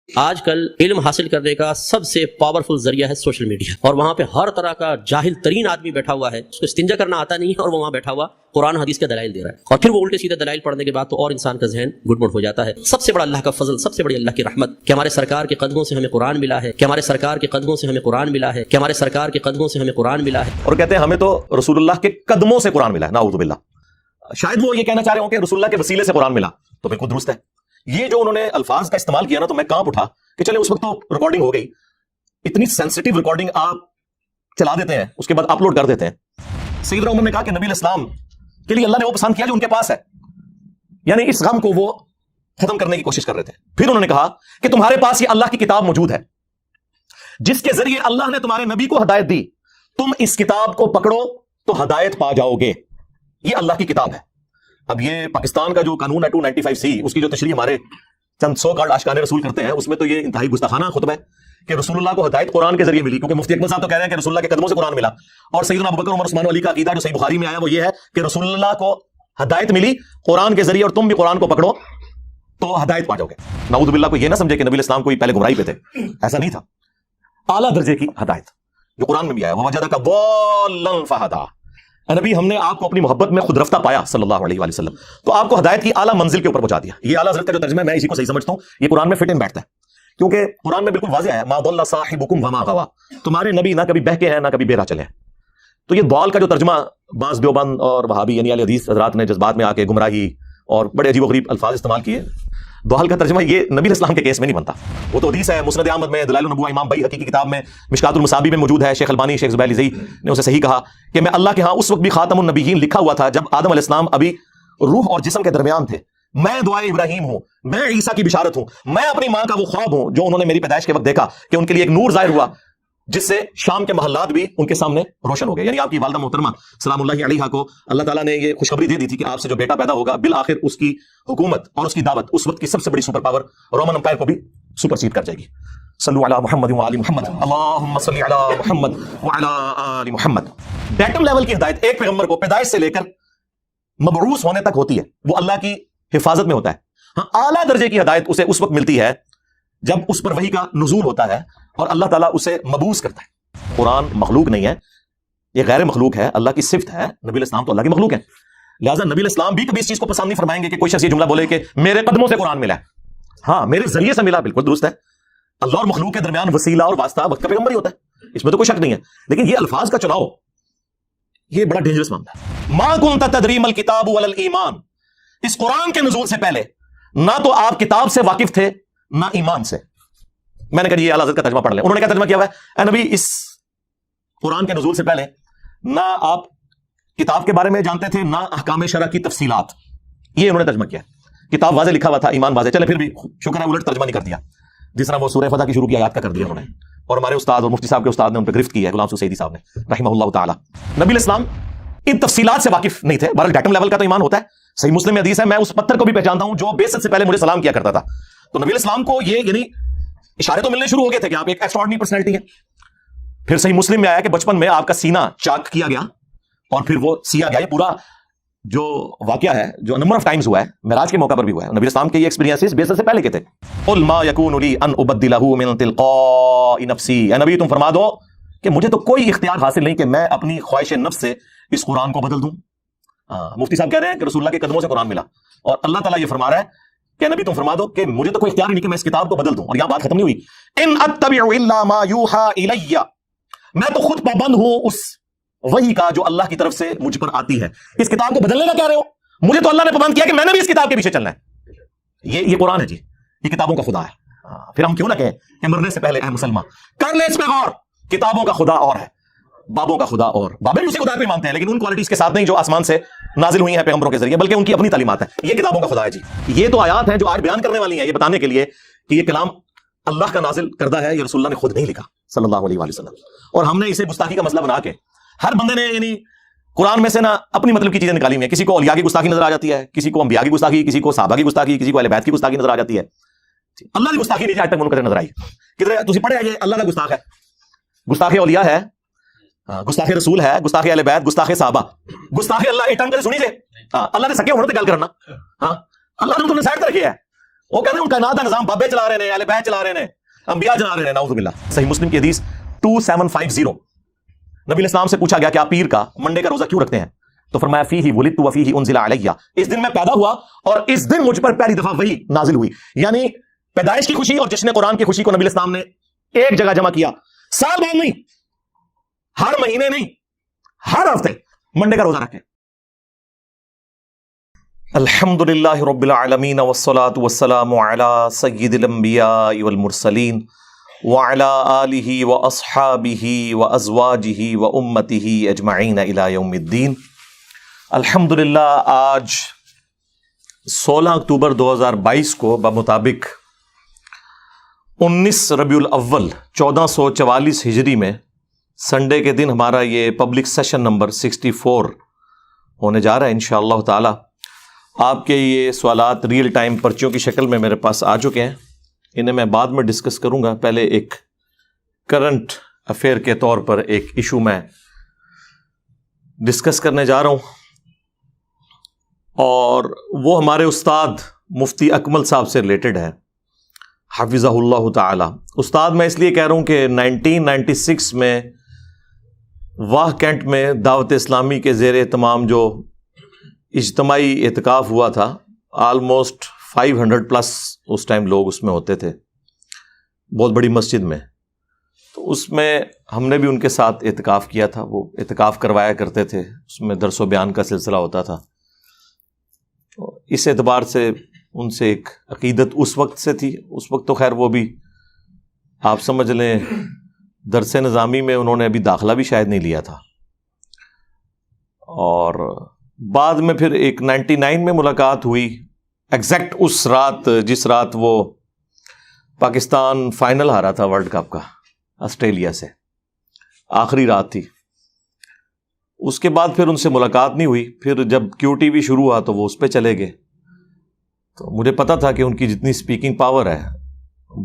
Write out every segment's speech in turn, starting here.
آج کل علم حاصل کرنے کا سب سے پاورفل ذریعہ ہے سوشل میڈیا، اور وہاں پہ ہر طرح کا جاہل ترین آدمی بیٹھا ہوا ہے، اس کو استنجا کرنا آتا نہیں ہے، اور وہ وہاں بیٹھا ہوا قرآن حدیث کے دلائل دے رہا ہے، اور پھر وہ الٹے سیدھے دلائل پڑھنے کے بعد تو اور انسان کا ذہن گڑبڑ ہو جاتا ہے۔ سب سے بڑا اللہ کا فضل، سب سے بڑی اللہ کی رحمت کہ ہمارے سرکار کے قدموں سے ہمیں قرآن ملا ہے، کہ ہمارے سرکار کے قدموں سے ہمیں قرآن ملا ہے، کہ ہمارے سرکار کے قدموں سے ہمیں قرآن ملا ہے۔ اور کہتے ہیں ہمیں تو رسول اللہ کے قدموں سے قرآن ملا ہے، نعوذ باللہ۔ شاید وہ یہ کہنا چاہ رہے ہوں کہ رسول اللہ کے وسیلے سے قرآن ملا، تو بالکل درست ہے۔ یہ جو انہوں نے الفاظ کا استعمال کیا نا، تو میں کانپ اٹھا کہ چلے اس وقت تو ریکارڈنگ ہو گئی، اتنی سینسٹیو ریکارڈنگ آپ چلا دیتے ہیں، اس کے بعد اپلوڈ کر دیتے ہیں۔ سیدنا عمر نے کہا کہ نبی علیہ السلام کے لیے اللہ نے وہ پسند کیا جو ان کے پاس ہے، یعنی اس غم کو وہ ختم کرنے کی کوشش کر رہے تھے۔ پھر انہوں نے کہا کہ تمہارے پاس یہ اللہ کی کتاب موجود ہے جس کے ذریعے اللہ نے تمہارے نبی کو ہدایت دی، تم اس کتاب کو پکڑو تو ہدایت پا جاؤ گے۔ یہ اللہ کی کتاب ہے۔ اب یہ پاکستان کا جو قانون ہے 295C، اس کی جو تشریح ہمارے چند سو کارڈ آشکار رسول کرتے ہیں، اس میں تو یہ انتہائی گستاخانہ خطبہ ہے کہ رسول اللہ کو ہدایت قرآن کے ذریعے ملی، کیونکہ مفتی اکمل صاحب تو کہہ رہے ہیں کہ رسول اللہ کے قدموں سے قرآن ملا، اور سیدنا ابوبکر عمر عثمان علی کا عقیدہ جو صحیح بخاری میں آیا وہ یہ ہے کہ رسول اللہ کو ہدایت ملی قرآن کے ذریعے، اور تم بھی قرآن کو پکڑو تو ہدایت پا جاؤ گے۔ نعوذ باللہ کو یہ نہ سمجھے کہ نبی اسلام کوئی پہلے گمراہی پہ تھے، ایسا نہیں تھا۔ اعلیٰ درجے کی ہدایت جو قرآن میں بھی آیا، وَوَجَدَكَ ضَالًّا فَهَدَىٰ۔ نبی ہم نے آپ کو اپنی محبت میں خود رفتہ پایا صلی اللہ علیہ وآلہ وسلم، تو آپ کو ہدایت کی اعلیٰ منزل کے اوپر پہنچا دیا۔ یہ اعلیٰ حضرت کا جو ترجمہ ہے میں اسی کو صحیح سمجھتا ہوں، یہ قرآن میں فٹ ان بیٹھتا ہے، کیونکہ قرآن میں بالکل واضح ہے مَا ضَلَّ صَاحِبُكُمْ وَمَا غَوَىٰ، تمہارے نبی نہ کبھی بہکے ہیں نہ کبھی بے راہ چلے ہیں۔ تو یہ ضال کا جو ترجمہ بعض دیوبند اور وہابی یعنی اہل حدیث حضرات نے جذبات میں آ کے گمراہی اور بڑے عجیب و غریب الفاظ استعمال کیے، ضال کا ترجمہ یہ نبی اسلام کے کیس میں نہیں بنتا۔ وہ تو حدیث ہے، مسند احمد میں، دلائل النبوہ امام بیہقی کی کتاب میں، مشکات المصابیح میں موجود ہے۔ شیخ البانی، شیخ زبیر علیزئی نے اسے صحیح کہا کہ میں اللہ کے ہاں اس وقت بھی خاتم النبیین لکھا ہوا تھا جب آدم علیہ السلام ابھی روح اور جسم کے درمیان تھے۔ میں دعائے ابراہیم ہوں، میں عیسیٰ کی بشارت ہوں، میں اپنی ماں کا وہ خواب ہوں جو انہوں نے میری پیدائش کے وقت دیکھا کہ ان کے لیے ایک نور ظاہر ہوا جس سے شام کے محلات بھی ان کے سامنے روشن ہو گئے۔ یعنی آپ کی والدہ محترمہ سلام اللہ علیہا کو اللہ تعالیٰ نے یہ خوشخبری دے دی تھی کہ آپ سے جو بیٹا پیدا ہوگا بالآخر اس کی حکومت اور اس کی دعوت اس وقت کی سب سے بڑی سپر پاور رومن امپائر کو بھی سپرسیڈ کر جائے گی۔ صلو علی محمد وعلی محمد، اللہم صلی علی محمد وعلی آل محمد۔ بیٹم لیول کی ہدایت ایک پیغمبر کو پیدائش سے لے کر مبعوث ہونے تک ہوتی ہے، وہ اللہ کی حفاظت میں ہوتا ہے۔ ہاں، اعلیٰ درجے کی ہدایت اسے اس وقت ملتی ہے جب اس پر وحی کا نزول ہوتا ہے اور اللہ تعالیٰ اسے مبعوث کرتا ہے۔ قرآن مخلوق نہیں ہے، یہ غیر مخلوق ہے، اللہ کی صفت ہے۔ نبی علیہ السلام تو اللہ کی مخلوق ہے، لہٰذا نبی علیہ السلام بھی کبھی اس چیز کو پسند نہیں فرمائیں گے کہ کوئی شخص یہ جملہ بولے کہ میرے قدموں سے قرآن ملا ہے۔ ہاں، میرے ذریعے سے ملا، بالکل درست ہے۔ اللہ اور مخلوق کے درمیان وسیلہ اور واسطہ وقت کا پیغمبر ہی ہوتا ہے، اس میں تو کوئی شک نہیں ہے، لیکن یہ الفاظ کا چناؤ یہ بڑا ڈینجرس معاملہ ہے۔ ما كنت تدری ما الکتاب ولا الایمان، اس قرآن کے نزول سے پہلے نہ تو آپ کتاب سے واقف تھے نہ ایمان سے۔ میں نے کہا یہ اعلیٰ حضرت کا ترجمہ پڑھ لیں، انہوں نے کیا ترجمہ کیا ہوا ہے؟ اے نبی، اس قرآن کے نزول سے پہلے نہ آپ کتاب کے بارے میں جانتے تھے نہ احکام شرع کی تفصیلات، یہ انہوں نے ترجمہ کیا۔ کتاب واضح لکھا ہوا تھا، ایمان واضح، چلے پھر بھی شکر ہے الٹ ترجمہ نہیں کر دیا، جس طرح وہ سورہ فتح کی شروع کی آیات کا کر دیا انہوں نے، اور ہمارے استاد اور مفتی صاحب کے استاد نے ان پہ گرفت کی ہے، غلام سعیدی صاحب نے رحمہ اللہ تعالی۔ نبی علیہ السلام ان تفصیلات سے واقف نہیں تھے، بہرحال ڈیٹم لیول کا تو ایمان ہوتا ہے۔ صحیح مسلم میں حدیث ہے، میں اس پتھر کو بھی پہچانتا ہوں جو بعثت سے پہلے مجھے سلام کیا کرتا تھا۔ تو نبی علیہ السلام کو یہ یعنی اشارے تو ملنے شروع ہو گئے تھے کہ آپ ایک ایکسٹراڈنری پرسنالٹی ہیں۔ پھر صحیح مسلم میں آیا کہ بچپن میں آپ کا سینہ چاک کیا گیا اور پھر وہ سیا گیا۔ یہ پورا جو واقعہ ہے جو نمبر آف ٹائمز ہوا ہے، معراج کے موقع پر بھی ہوا ہے، نبی اسلام کے یہ ایکسپیرینسز بعثت سے پہلے کے تھے۔ قل ما یکون لی ان ابدلہ من تلقاء نفسی، اے نبی تم فرما دو کہ مجھے تو کوئی اختیار حاصل نہیں کہ میں اپنی خواہش نفس سے اس قرآن کو بدل دوں۔ مفتی صاحب کہہ رہے ہیں کہ رسول اللہ کے قدموں سے قرآن ملا، اور اللہ تعالیٰ یہ فرما رہا ہے کہ نبی تم فرما دو کہ مجھے تو کوئی اختیار نہیں کہ میں اس کتاب کو بدل دوں۔ اور یہاں بات ختم نہیں ہوئی، ان اتبع الا ما یوحى الی، میں تو خود پابند ہوں اس وحی کا جو اللہ کی طرف سے مجھ پر آتی ہے۔ اس کتاب کو بدلنے کا کہہ رہے ہو؟ مجھے تو اللہ نے پابند کیا کہ میں نے بھی اس کتاب کے پیچھے چلنا ہے۔ یہ قرآن ہے جی، یہ کتابوں کا خدا ہے۔ پھر ہم کیوں نہ کہیں کہ مرنے سے پہلے اے مسلمان کر لے اس پہ غور، کتابوں کا خدا اور ہے، بابوں کا خدا اور، بابے بھی اسی خدا پہ مانتے ہیں لیکن ان کوالٹیز کے ساتھ نہیں جو آسمان سے نازل ہوئی ہیں پیغمبروں کے ذریعے، بلکہ ان کی اپنی تعلیمات ہیں۔ یہ کتابوں کا خدا ہے جی۔ یہ تو آیات ہیں جو آج بیان کرنے والی ہیں، یہ بتانے کے لیے کہ یہ کلام اللہ کا نازل کردہ ہے، یہ رسول اللہ نے خود نہیں لکھا صلی اللہ علیہ وآلہ وسلم۔ اور ہم نے اسے گستاخی کا مسئلہ بنا کے ہر بندے نے یعنی قرآن میں سے نہ اپنی مطلب کی چیزیں نکالی ہیں۔ کسی کو اولیاء کی گستاخی نظر آ جاتی ہے، کسی کو انبیاء کی گستاخی، کسی کو صحابہ کی گستاخی، کسی کو اہل بیت کی گستاخی نظر آ جاتی ہے۔ اللہ کی گستاخی نہیں آج تک منقطع نظر آئی۔ کدھر تسی پڑھے یہ اللہ کا گستاخ ہے، گستاخ اولیاء ہے، گستاخ رسول ہے، گستاخ اہل بیت، گستاخ صحابہ، گستاخ اللہ۔ ایک ٹنگ کر سنی سے اللہ نے سکے ہونے تے گل کرنا، ہاں اللہ نے تمہیں سائڈ تے رکھیا ہے، وہ کہتے ہیں ان کائنات کا نظام بابے چلا رہے ہیں، اہل بیت چلا رہے ہیں، انبیاء چلا رہے ہیں، نعوذ باللہ۔ صحیح مسلم کی حدیث 2750، نبی علیہ السلام سے پوچھا گیا کہ آپ پیر کا منڈے کا روزہ کیوں رکھتے ہیں؟ تو فرمایا فیہ ولدت وفیہ انزل علیہ، اس دن میں پیدا ہوا اور اس دن مجھ پر پہلی دفعہ وحی نازل ہوئی۔ یعنی پیدائش کی خوشی اور جشن قرآن کی خوشی کو نبی علیہ السلام نے ایک جگہ جمع کیا، سال بعد نہیں، ہر مہینے نہیں، ہر ہفتے منڈے کا روزہ رکھے۔ الحمدللہ رب العالمین والصلاة والسلام علی سید الانبیاء والمرسلین وعلی آلہ واصحابہ وازواجہ وامتہ اجمعین الی یوم الدین۔ الحمدللہ آج 16 اکتوبر 2022 کو بمطابق 19 ربیع الاول 1444 ہجری میں سنڈے کے دن ہمارا یہ پبلک سیشن نمبر 64 ہونے جا رہا ہے انشاءاللہ تعالی۔ آپ کے یہ سوالات ریئل ٹائم پرچیوں کی شکل میں میرے پاس آ چکے ہیں، انہیں میں بعد میں ڈسکس کروں گا۔ پہلے ایک کرنٹ افیئر کے طور پر ایک ایشو میں ڈسکس کرنے جا رہا ہوں، اور وہ ہمارے استاد مفتی اکمل صاحب سے ریلیٹڈ ہے، حفظہ اللہ تعالی۔ استاد میں اس لیے کہہ رہا ہوں کہ 1996 میں واہ کینٹ میں دعوت اسلامی کے زیر اہتمام جو اجتماعی اعتکاف ہوا تھا، آلموسٹ 500 پلس اس ٹائم لوگ اس میں ہوتے تھے، بہت بڑی مسجد میں۔ تو اس میں ہم نے بھی ان کے ساتھ اعتکاف کیا تھا، وہ اعتکاف کروایا کرتے تھے، اس میں درس و بیان کا سلسلہ ہوتا تھا۔ اس اعتبار سے ان سے ایک عقیدت اس وقت سے تھی، اس وقت تو خیر وہ بھی آپ سمجھ لیں درس نظامی میں انہوں نے ابھی داخلہ بھی شاید نہیں لیا تھا، اور بعد میں پھر ایک 99 میں ملاقات ہوئی، ایگزیکٹ اس رات جس رات وہ پاکستان فائنل ہارا تھا ورلڈ کپ کا آسٹریلیا سے، آخری رات تھی۔ اس کے بعد پھر ان سے ملاقات نہیں ہوئی۔ پھر جب کیو ٹی وی شروع ہوا تو وہ اس پہ چلے گئے، تو مجھے پتا تھا کہ ان کی جتنی سپیکنگ پاور ہے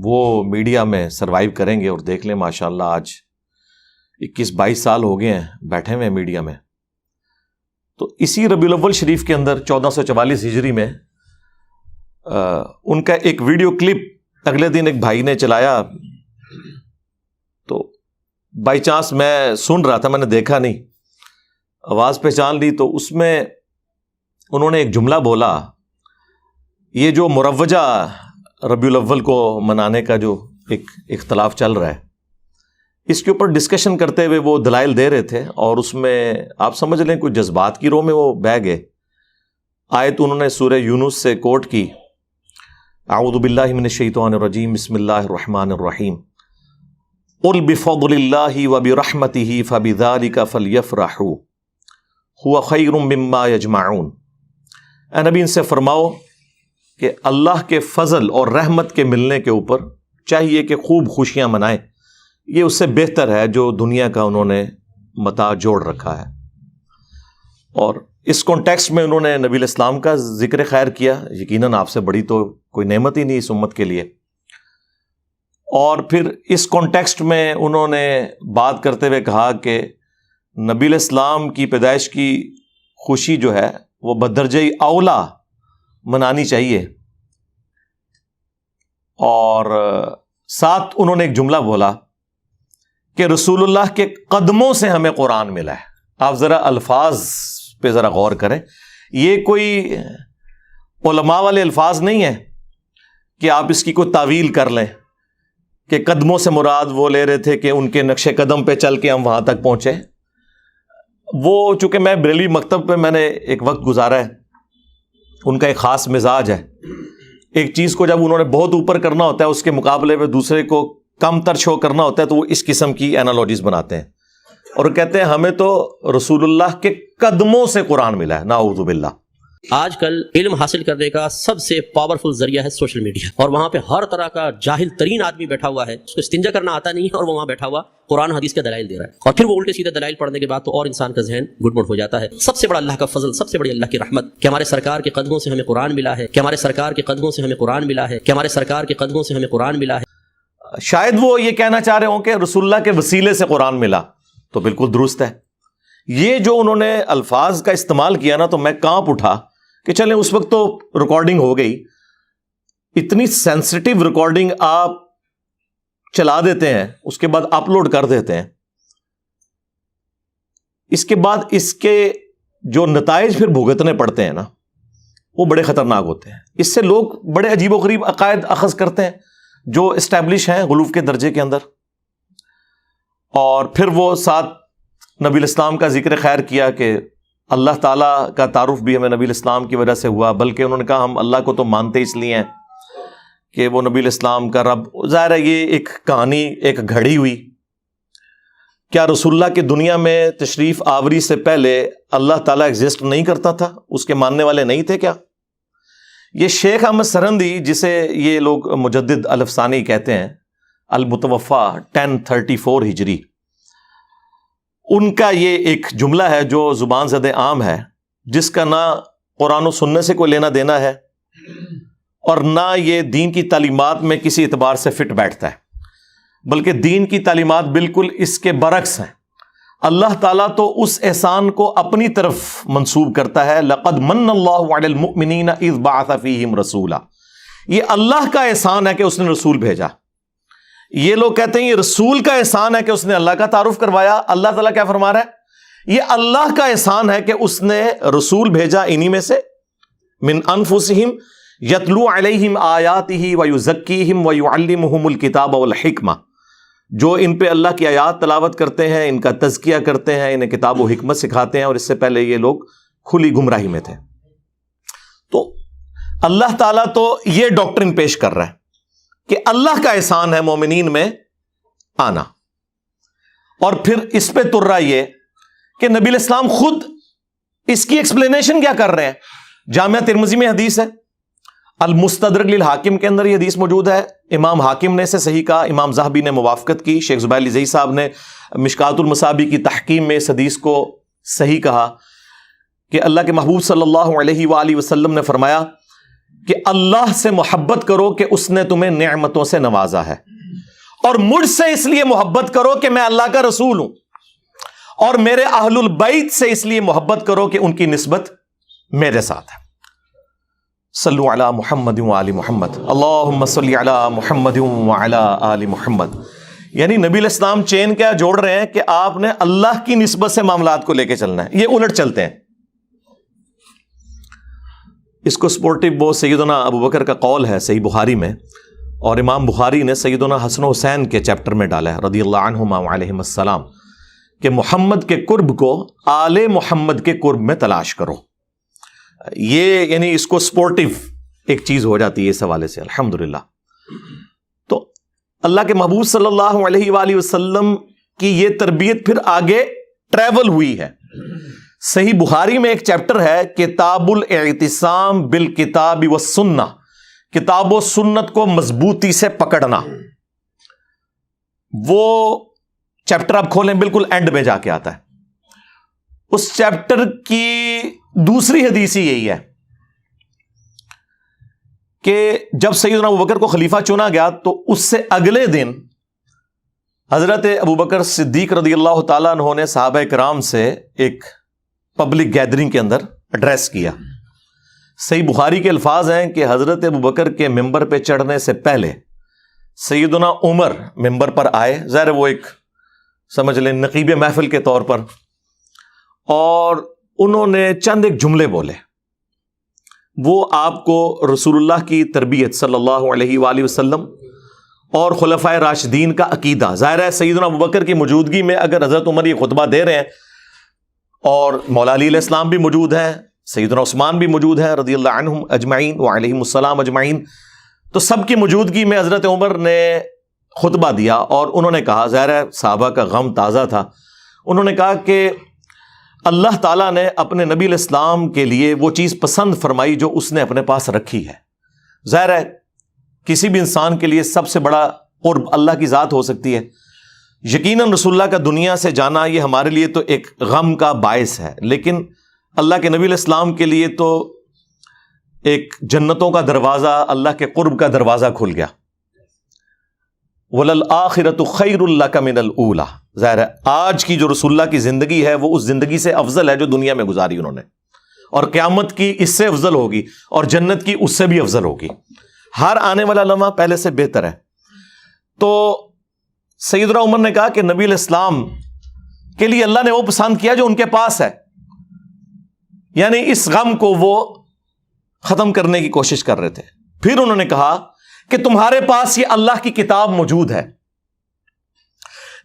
وہ میڈیا میں سروائیو کریں گے، اور دیکھ لیں ماشاءاللہ آج 21-22 سال ہو گئے ہیں بیٹھے ہوئے میڈیا میں۔ تو اسی ربیع الاول شریف کے اندر 1444 ہجری میں ان کا ایک ویڈیو کلپ اگلے دن ایک بھائی نے چلایا، تو بائی چانس میں سن رہا تھا، میں نے دیکھا نہیں، آواز پہچان لی۔ تو اس میں انہوں نے ایک جملہ بولا، یہ جو مروجہ ربیع الاول کو منانے کا جو ایک اختلاف چل رہا ہے، اس کے اوپر ڈسکشن کرتے ہوئے وہ دلائل دے رہے تھے، اور اس میں آپ سمجھ لیں کوئی جذبات کی رو میں وہ بہہ گئے۔ آیت انہوں نے سورہ یونس سے کوٹ کی، اعوذ باللہ من الشیطان الرجیم، بسم اللہ الرحمن الرحیم، قل بفضل اللہ وبرحمتہ فبذلک فلیفرحوا هو خیر مما یجمعون۔ اے نبی ان سے فرماؤ کہ اللہ کے فضل اور رحمت کے ملنے کے اوپر چاہیے کہ خوب خوشیاں منائیں، یہ اس سے بہتر ہے جو دنیا کا انہوں نے متاع جوڑ رکھا ہے۔ اور اس کانٹیکسٹ میں انہوں نے نبی علیہ السلام کا ذکر خیر کیا، یقیناً آپ سے بڑی تو کوئی نعمت ہی نہیں اس امت کے لیے۔ اور پھر اس کانٹیکسٹ میں انہوں نے بات کرتے ہوئے کہا کہ نبی علیہ السلام کی پیدائش کی خوشی جو ہے وہ بدرجہ اولا منانی چاہیے، اور ساتھ انہوں نے ایک جملہ بولا کہ رسول اللہ کے قدموں سے ہمیں قرآن ملا ہے۔ آپ ذرا الفاظ پہ ذرا غور کریں، یہ کوئی علماء والے الفاظ نہیں ہیں کہ آپ اس کی کوئی تعویل کر لیں کہ قدموں سے مراد وہ لے رہے تھے کہ ان کے نقش قدم پہ چل کے ہم وہاں تک پہنچے۔ وہ چونکہ میں بریلوی مکتب پہ میں نے ایک وقت گزارا ہے، ان کا ایک خاص مزاج ہے، ایک چیز کو جب انہوں نے بہت اوپر کرنا ہوتا ہے اس کے مقابلے میں دوسرے کو کم تر شو کرنا ہوتا ہے، تو وہ اس قسم کی اینالوجیز بناتے ہیں، اور کہتے ہیں ہمیں تو رسول اللہ کے قدموں سے قرآن ملا ہے، نعوذ باللہ۔ آج کل علم حاصل کرنے کا سب سے پاورفل ذریعہ ہے سوشل میڈیا، اور وہاں پہ ہر طرح کا جاہل ترین آدمی بیٹھا ہوا ہے، اس کو استنجا کرنا آتا نہیں ہے، اور وہ وہاں بیٹھا ہوا قرآن حدیث کے دلائل دے رہا ہے، اور پھر وہ الٹے سیدھے دلائل پڑھنے کے بعد تو اور انسان کا ذہن گڑبڑ ہو جاتا ہے۔ سب سے بڑا اللہ کا فضل، سب سے بڑی اللہ کی رحمت کہ ہمارے سرکار کے قدموں سے ہمیں قرآن ملا ہے، کہ ہمارے سرکار کے قدموں سے ہمیں قرآن ملا ہے، کہ ہمارے سرکار کے قدموں سے ہمیں قرآن ملا ہے۔ شاید وہ یہ کہنا چاہ رہے ہوں کہ رسول اللہ کے وسیلے سے قرآن ملا، تو بالکل درست ہے۔ یہ جو انہوں نے الفاظ کا استعمال کیا نا، تو میں کانپ اٹھا کہ چلیں اس وقت تو ریکارڈنگ ہو گئی، اتنی سینسٹیو ریکارڈنگ آپ چلا دیتے ہیں, اس کے بعد اپلوڈ کر دیتے ہیں, اس کے بعد اس کے جو نتائج پھر بھگتنے پڑتے ہیں نا, وہ بڑے خطرناک ہوتے ہیں. اس سے لوگ بڑے عجیب و غریب عقائد اخذ کرتے ہیں جو اسٹیبلش ہیں غلوف کے درجے کے اندر, اور پھر وہ ساتھ نبی الاسلام کا ذکر خیر کیا کہ اللہ تعالیٰ کا تعارف بھی ہمیں نبی الاسلام کی وجہ سے ہوا, بلکہ انہوں نے کہا ہم اللہ کو تو مانتے اس لیے ہیں کہ وہ نبی الاسلام کا رب. ظاہر ہے یہ ایک کہانی, ایک گھڑی ہوئی. کیا رسول اللہ کی دنیا میں تشریف آوری سے پہلے اللہ تعالیٰ ایگزسٹ نہیں کرتا تھا؟ اس کے ماننے والے نہیں تھے کیا؟ یہ شیخ احمد سرہندی, جسے یہ لوگ مجدد الافسانی کہتے ہیں, المتوفا 1034 ہجری, ان کا یہ ایک جملہ ہے جو زبان زد عام ہے, جس کا نہ قرآن و سنت سے کوئی لینا دینا ہے اور نہ یہ دین کی تعلیمات میں کسی اعتبار سے فٹ بیٹھتا ہے, بلکہ دین کی تعلیمات بالکل اس کے برعکس ہیں. اللہ تعالیٰ تو اس احسان کو اپنی طرف منسوب کرتا ہے, لقد من اللہ علی المؤمنین اذ بعث فیہم رسولا. یہ اللہ کا احسان ہے کہ اس نے رسول بھیجا. یہ لوگ کہتے ہیں یہ رسول کا احسان ہے کہ اس نے اللہ کا تعارف کروایا. اللہ تعالیٰ کیا فرما رہا ہے؟ یہ اللہ کا احسان ہے کہ اس نے رسول بھیجا انہی میں سے, من انفسہم یتلو علیہم آیاتہ ویزکیہم ویعلمہم الکتاب والحکمہ, جو ان پہ اللہ کی آیات تلاوت کرتے ہیں, ان کا تزکیہ کرتے ہیں, انہیں کتاب و حکمت سکھاتے ہیں, اور اس سے پہلے یہ لوگ کھلی گمراہی میں تھے. تو اللہ تعالیٰ تو یہ ڈاکٹرن پیش کر رہا ہے کہ اللہ کا احسان ہے مومنین میں آنا, اور پھر اس پہ تر رہا یہ کہ نبی الاسلام خود اس کی ایکسپلینیشن کیا کر رہے ہیں. جامعہ ترمذی میں حدیث ہے, المستدرک للحاکم کے اندر یہ حدیث موجود ہے, امام حاکم نے اسے صحیح کہا, امام ذہبی نے موافقت کی, شیخ زبیر علی زئی صاحب نے مشکات المصابیح کی تحکیم میں اس حدیث کو صحیح کہا کہ اللہ کے محبوب صلی اللہ علیہ وآلہ وسلم نے فرمایا کہ اللہ سے محبت کرو کہ اس نے تمہیں نعمتوں سے نوازا ہے, اور مجھ سے اس لیے محبت کرو کہ میں اللہ کا رسول ہوں, اور میرے اہل البیت سے اس لیے محبت کرو کہ ان کی نسبت میرے ساتھ ہے. صلو علی محمد وآل محمد, اللہم صلی علی محمد وعلی آل محمد. یعنی نبی الاسلام چین کیا جوڑ رہے ہیں کہ آپ نے اللہ کی نسبت سے معاملات کو لے کے چلنا ہے, یہ الٹ چلتے ہیں. اس کو سپورٹیو وہ سیدنا ابو بکر کا قول ہے صحیح بخاری میں, اور امام بخاری نے سیدنا حسن و حسین کے چیپٹر میں ڈالا ہے رضی اللہ عنہما وعلیہم السلام, کہ محمد کے قرب کو آل محمد کے قرب میں تلاش کرو. یہ یعنی اس کو سپورٹیو ایک چیز ہو جاتی ہے اس حوالے سے, الحمدللہ. تو اللہ کے محبوب صلی اللہ علیہ وآلہ وسلم کی یہ تربیت پھر آگے ٹریول ہوئی ہے. صحیح بخاری میں ایک چیپٹر ہے کتاب الاعتصام بالکتاب والسنہ, کتاب و سنت کو مضبوطی سے پکڑنا. وہ چیپٹر آپ کھولیں بالکل اینڈ میں جا کے آتا ہے. اس چیپٹر کی دوسری حدیث ہی یہی ہے کہ جب سیدنا ابو بکر کو خلیفہ چنا گیا تو اس سے اگلے دن حضرت ابو بکر صدیق رضی اللہ تعالیٰ عنہ نے صحابہ کرام سے ایک پبلک گیدرنگ کے اندر ایڈریس کیا. صحیح بخاری کے الفاظ ہیں کہ حضرت ابو بکر کے ممبر پہ چڑھنے سے پہلے سیدنا عمر ممبر پر آئے, ظاہر وہ ایک سمجھ لیں نقیب محفل کے طور پر, اور انہوں نے چند ایک جملے بولے. وہ آپ کو رسول اللہ کی تربیت صلی اللہ علیہ وآلہ وسلم اور خلفائے راشدین کا عقیدہ, ظاہر ہے سیدنا ابوبکر کی موجودگی میں اگر حضرت عمر یہ خطبہ دے رہے ہیں اور مولا علی علیہ السلام بھی موجود ہیں, سیدنا عثمان بھی موجود ہیں رضی اللہ عنہم اجمعین وعلیہم السلام اجمعین, تو سب کی موجودگی میں حضرت عمر نے خطبہ دیا اور انہوں نے کہا, ظاہر ہے صحابہ کا غم تازہ تھا, انہوں نے کہا کہ اللہ تعالیٰ نے اپنے نبی علیہ السلام کے لیے وہ چیز پسند فرمائی جو اس نے اپنے پاس رکھی ہے. ظاہر ہے کسی بھی انسان کے لیے سب سے بڑا قرب اللہ کی ذات ہو سکتی ہے. یقیناً رسول اللہ کا دنیا سے جانا یہ ہمارے لیے تو ایک غم کا باعث ہے, لیکن اللہ کے نبی علیہ السلام کے لیے تو ایک جنتوں کا دروازہ, اللہ کے قرب کا دروازہ کھل گیا. وَلَلْآخِرَةُ خَيْرٌ لَكَ مِنَ الْأُولَى. ظاہر ہے آج کی جو رسول اللہ کی زندگی ہے وہ اس زندگی سے افضل ہے جو دنیا میں گزاری انہوں نے, اور قیامت کی اس سے افضل ہوگی, اور جنت کی اس سے بھی افضل ہوگی. ہر آنے والا لمحہ پہلے سے بہتر ہے. تو سیدنا عمر نے کہا کہ نبی علیہ السلام کے لیے اللہ نے وہ پسند کیا جو ان کے پاس ہے، یعنی اس غم کو وہ ختم کرنے کی کوشش کر رہے تھے. پھر انہوں نے کہا کہ تمہارے پاس یہ اللہ کی کتاب موجود ہے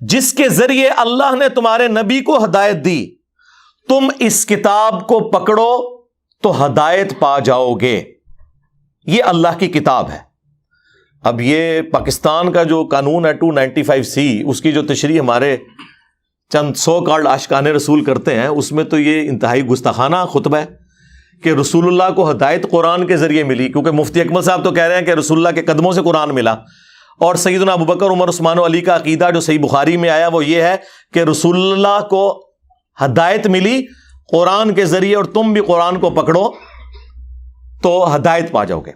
جس کے ذریعے اللہ نے تمہارے نبی کو ہدایت دی، تم اس کتاب کو پکڑو تو ہدایت پا جاؤ گے. یہ اللہ کی کتاب ہے. اب یہ پاکستان کا جو قانون ہے 295C، اس کی جو تشریح ہمارے چند سو کارڈ عاشقان رسول کرتے ہیں، اس میں تو یہ انتہائی گستاخانہ خطبہ ہے کہ رسول اللہ کو ہدایت قرآن کے ذریعے ملی، کیونکہ مفتی اکمل صاحب تو کہہ رہے ہیں کہ رسول اللہ کے قدموں سے قرآن ملا. اور سیدنا ابوبکر، عمر، عثمان و علی کا عقیدہ جو صحیح بخاری میں آیا وہ یہ ہے کہ رسول اللہ کو ہدایت ملی قرآن کے ذریعے، اور تم بھی قرآن کو پکڑو تو ہدایت پا جاؤ گے.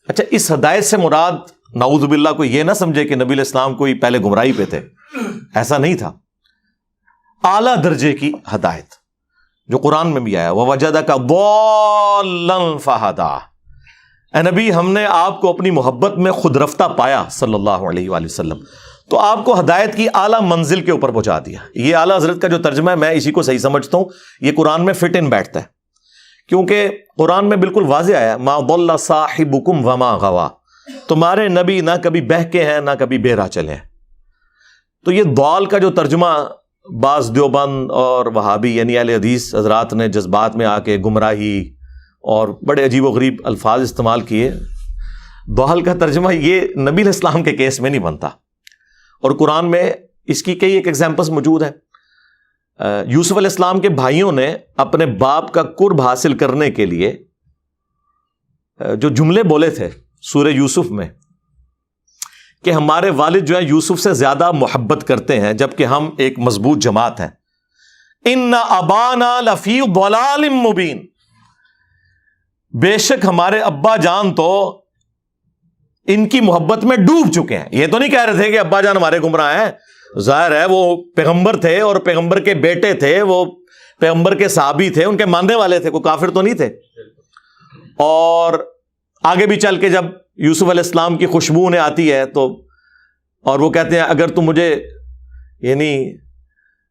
اچھا، اس ہدایت سے مراد نعوذ باللہ کوئی یہ نہ سمجھے کہ نبی علیہ السلام کوئی پہلے گمراہی پہ تھے، ایسا نہیں تھا. اعلیٰ درجے کی ہدایت جو قرآن میں بھی آیا، وَوَجَدَكَ ضَالًّا فَهَدَىٰ. اے نبی، ہم نے آپ کو اپنی محبت میں خود رفتہ پایا صلی اللہ علیہ وآلہ وسلم، تو آپ کو ہدایت کی اعلیٰ منزل کے اوپر پہنچا دیا. یہ اعلیٰ حضرت کا جو ترجمہ ہے میں اسی کو صحیح سمجھتا ہوں، یہ قرآن میں فٹ ان بیٹھتا ہے، کیونکہ قرآن میں بالکل واضح آیا مَا ضَلَّ صَاحِبُكُمْ وَمَا غَوَىٰ. تمہارے نبی نہ کبھی بہکے ہیں نہ کبھی بے راہ چلے ہیں. تو یہ ضال کا جو ترجمہ بعض دیوبند اور وہابی یعنی اہل حدیث حضرات نے جذبات میں آ کے گمراہی اور بڑے عجیب و غریب الفاظ استعمال کیے، ضال کا ترجمہ یہ نبی علیہ السلام کے کیس میں نہیں بنتا. اور قرآن میں اس کی کئی ایک ایگزامپلس موجود ہیں. یوسف علیہ السلام کے بھائیوں نے اپنے باپ کا قرب حاصل کرنے کے لیے جو جملے بولے تھے سورہ یوسف میں کہ ہمارے والد جو ہیں یوسف سے زیادہ محبت کرتے ہیں جبکہ ہم ایک مضبوط جماعت ہیں. ان ابانا لفی ضلال مبین. بے شک ہمارے ابا جان تو ان کی محبت میں ڈوب چکے ہیں. یہ تو نہیں کہہ رہے تھے کہ ابا جان ہمارے گمراہ ہیں، ظاہر ہے وہ پیغمبر تھے اور پیغمبر کے بیٹے تھے، وہ پیغمبر کے صحابی تھے، ان کے ماننے والے تھے، کوئی کافر تو نہیں تھے. اور آگے بھی چل کے جب یوسف علیہ السلام کی خوشبو انہیں آتی ہے تو اور وہ کہتے ہیں اگر تم مجھے یعنی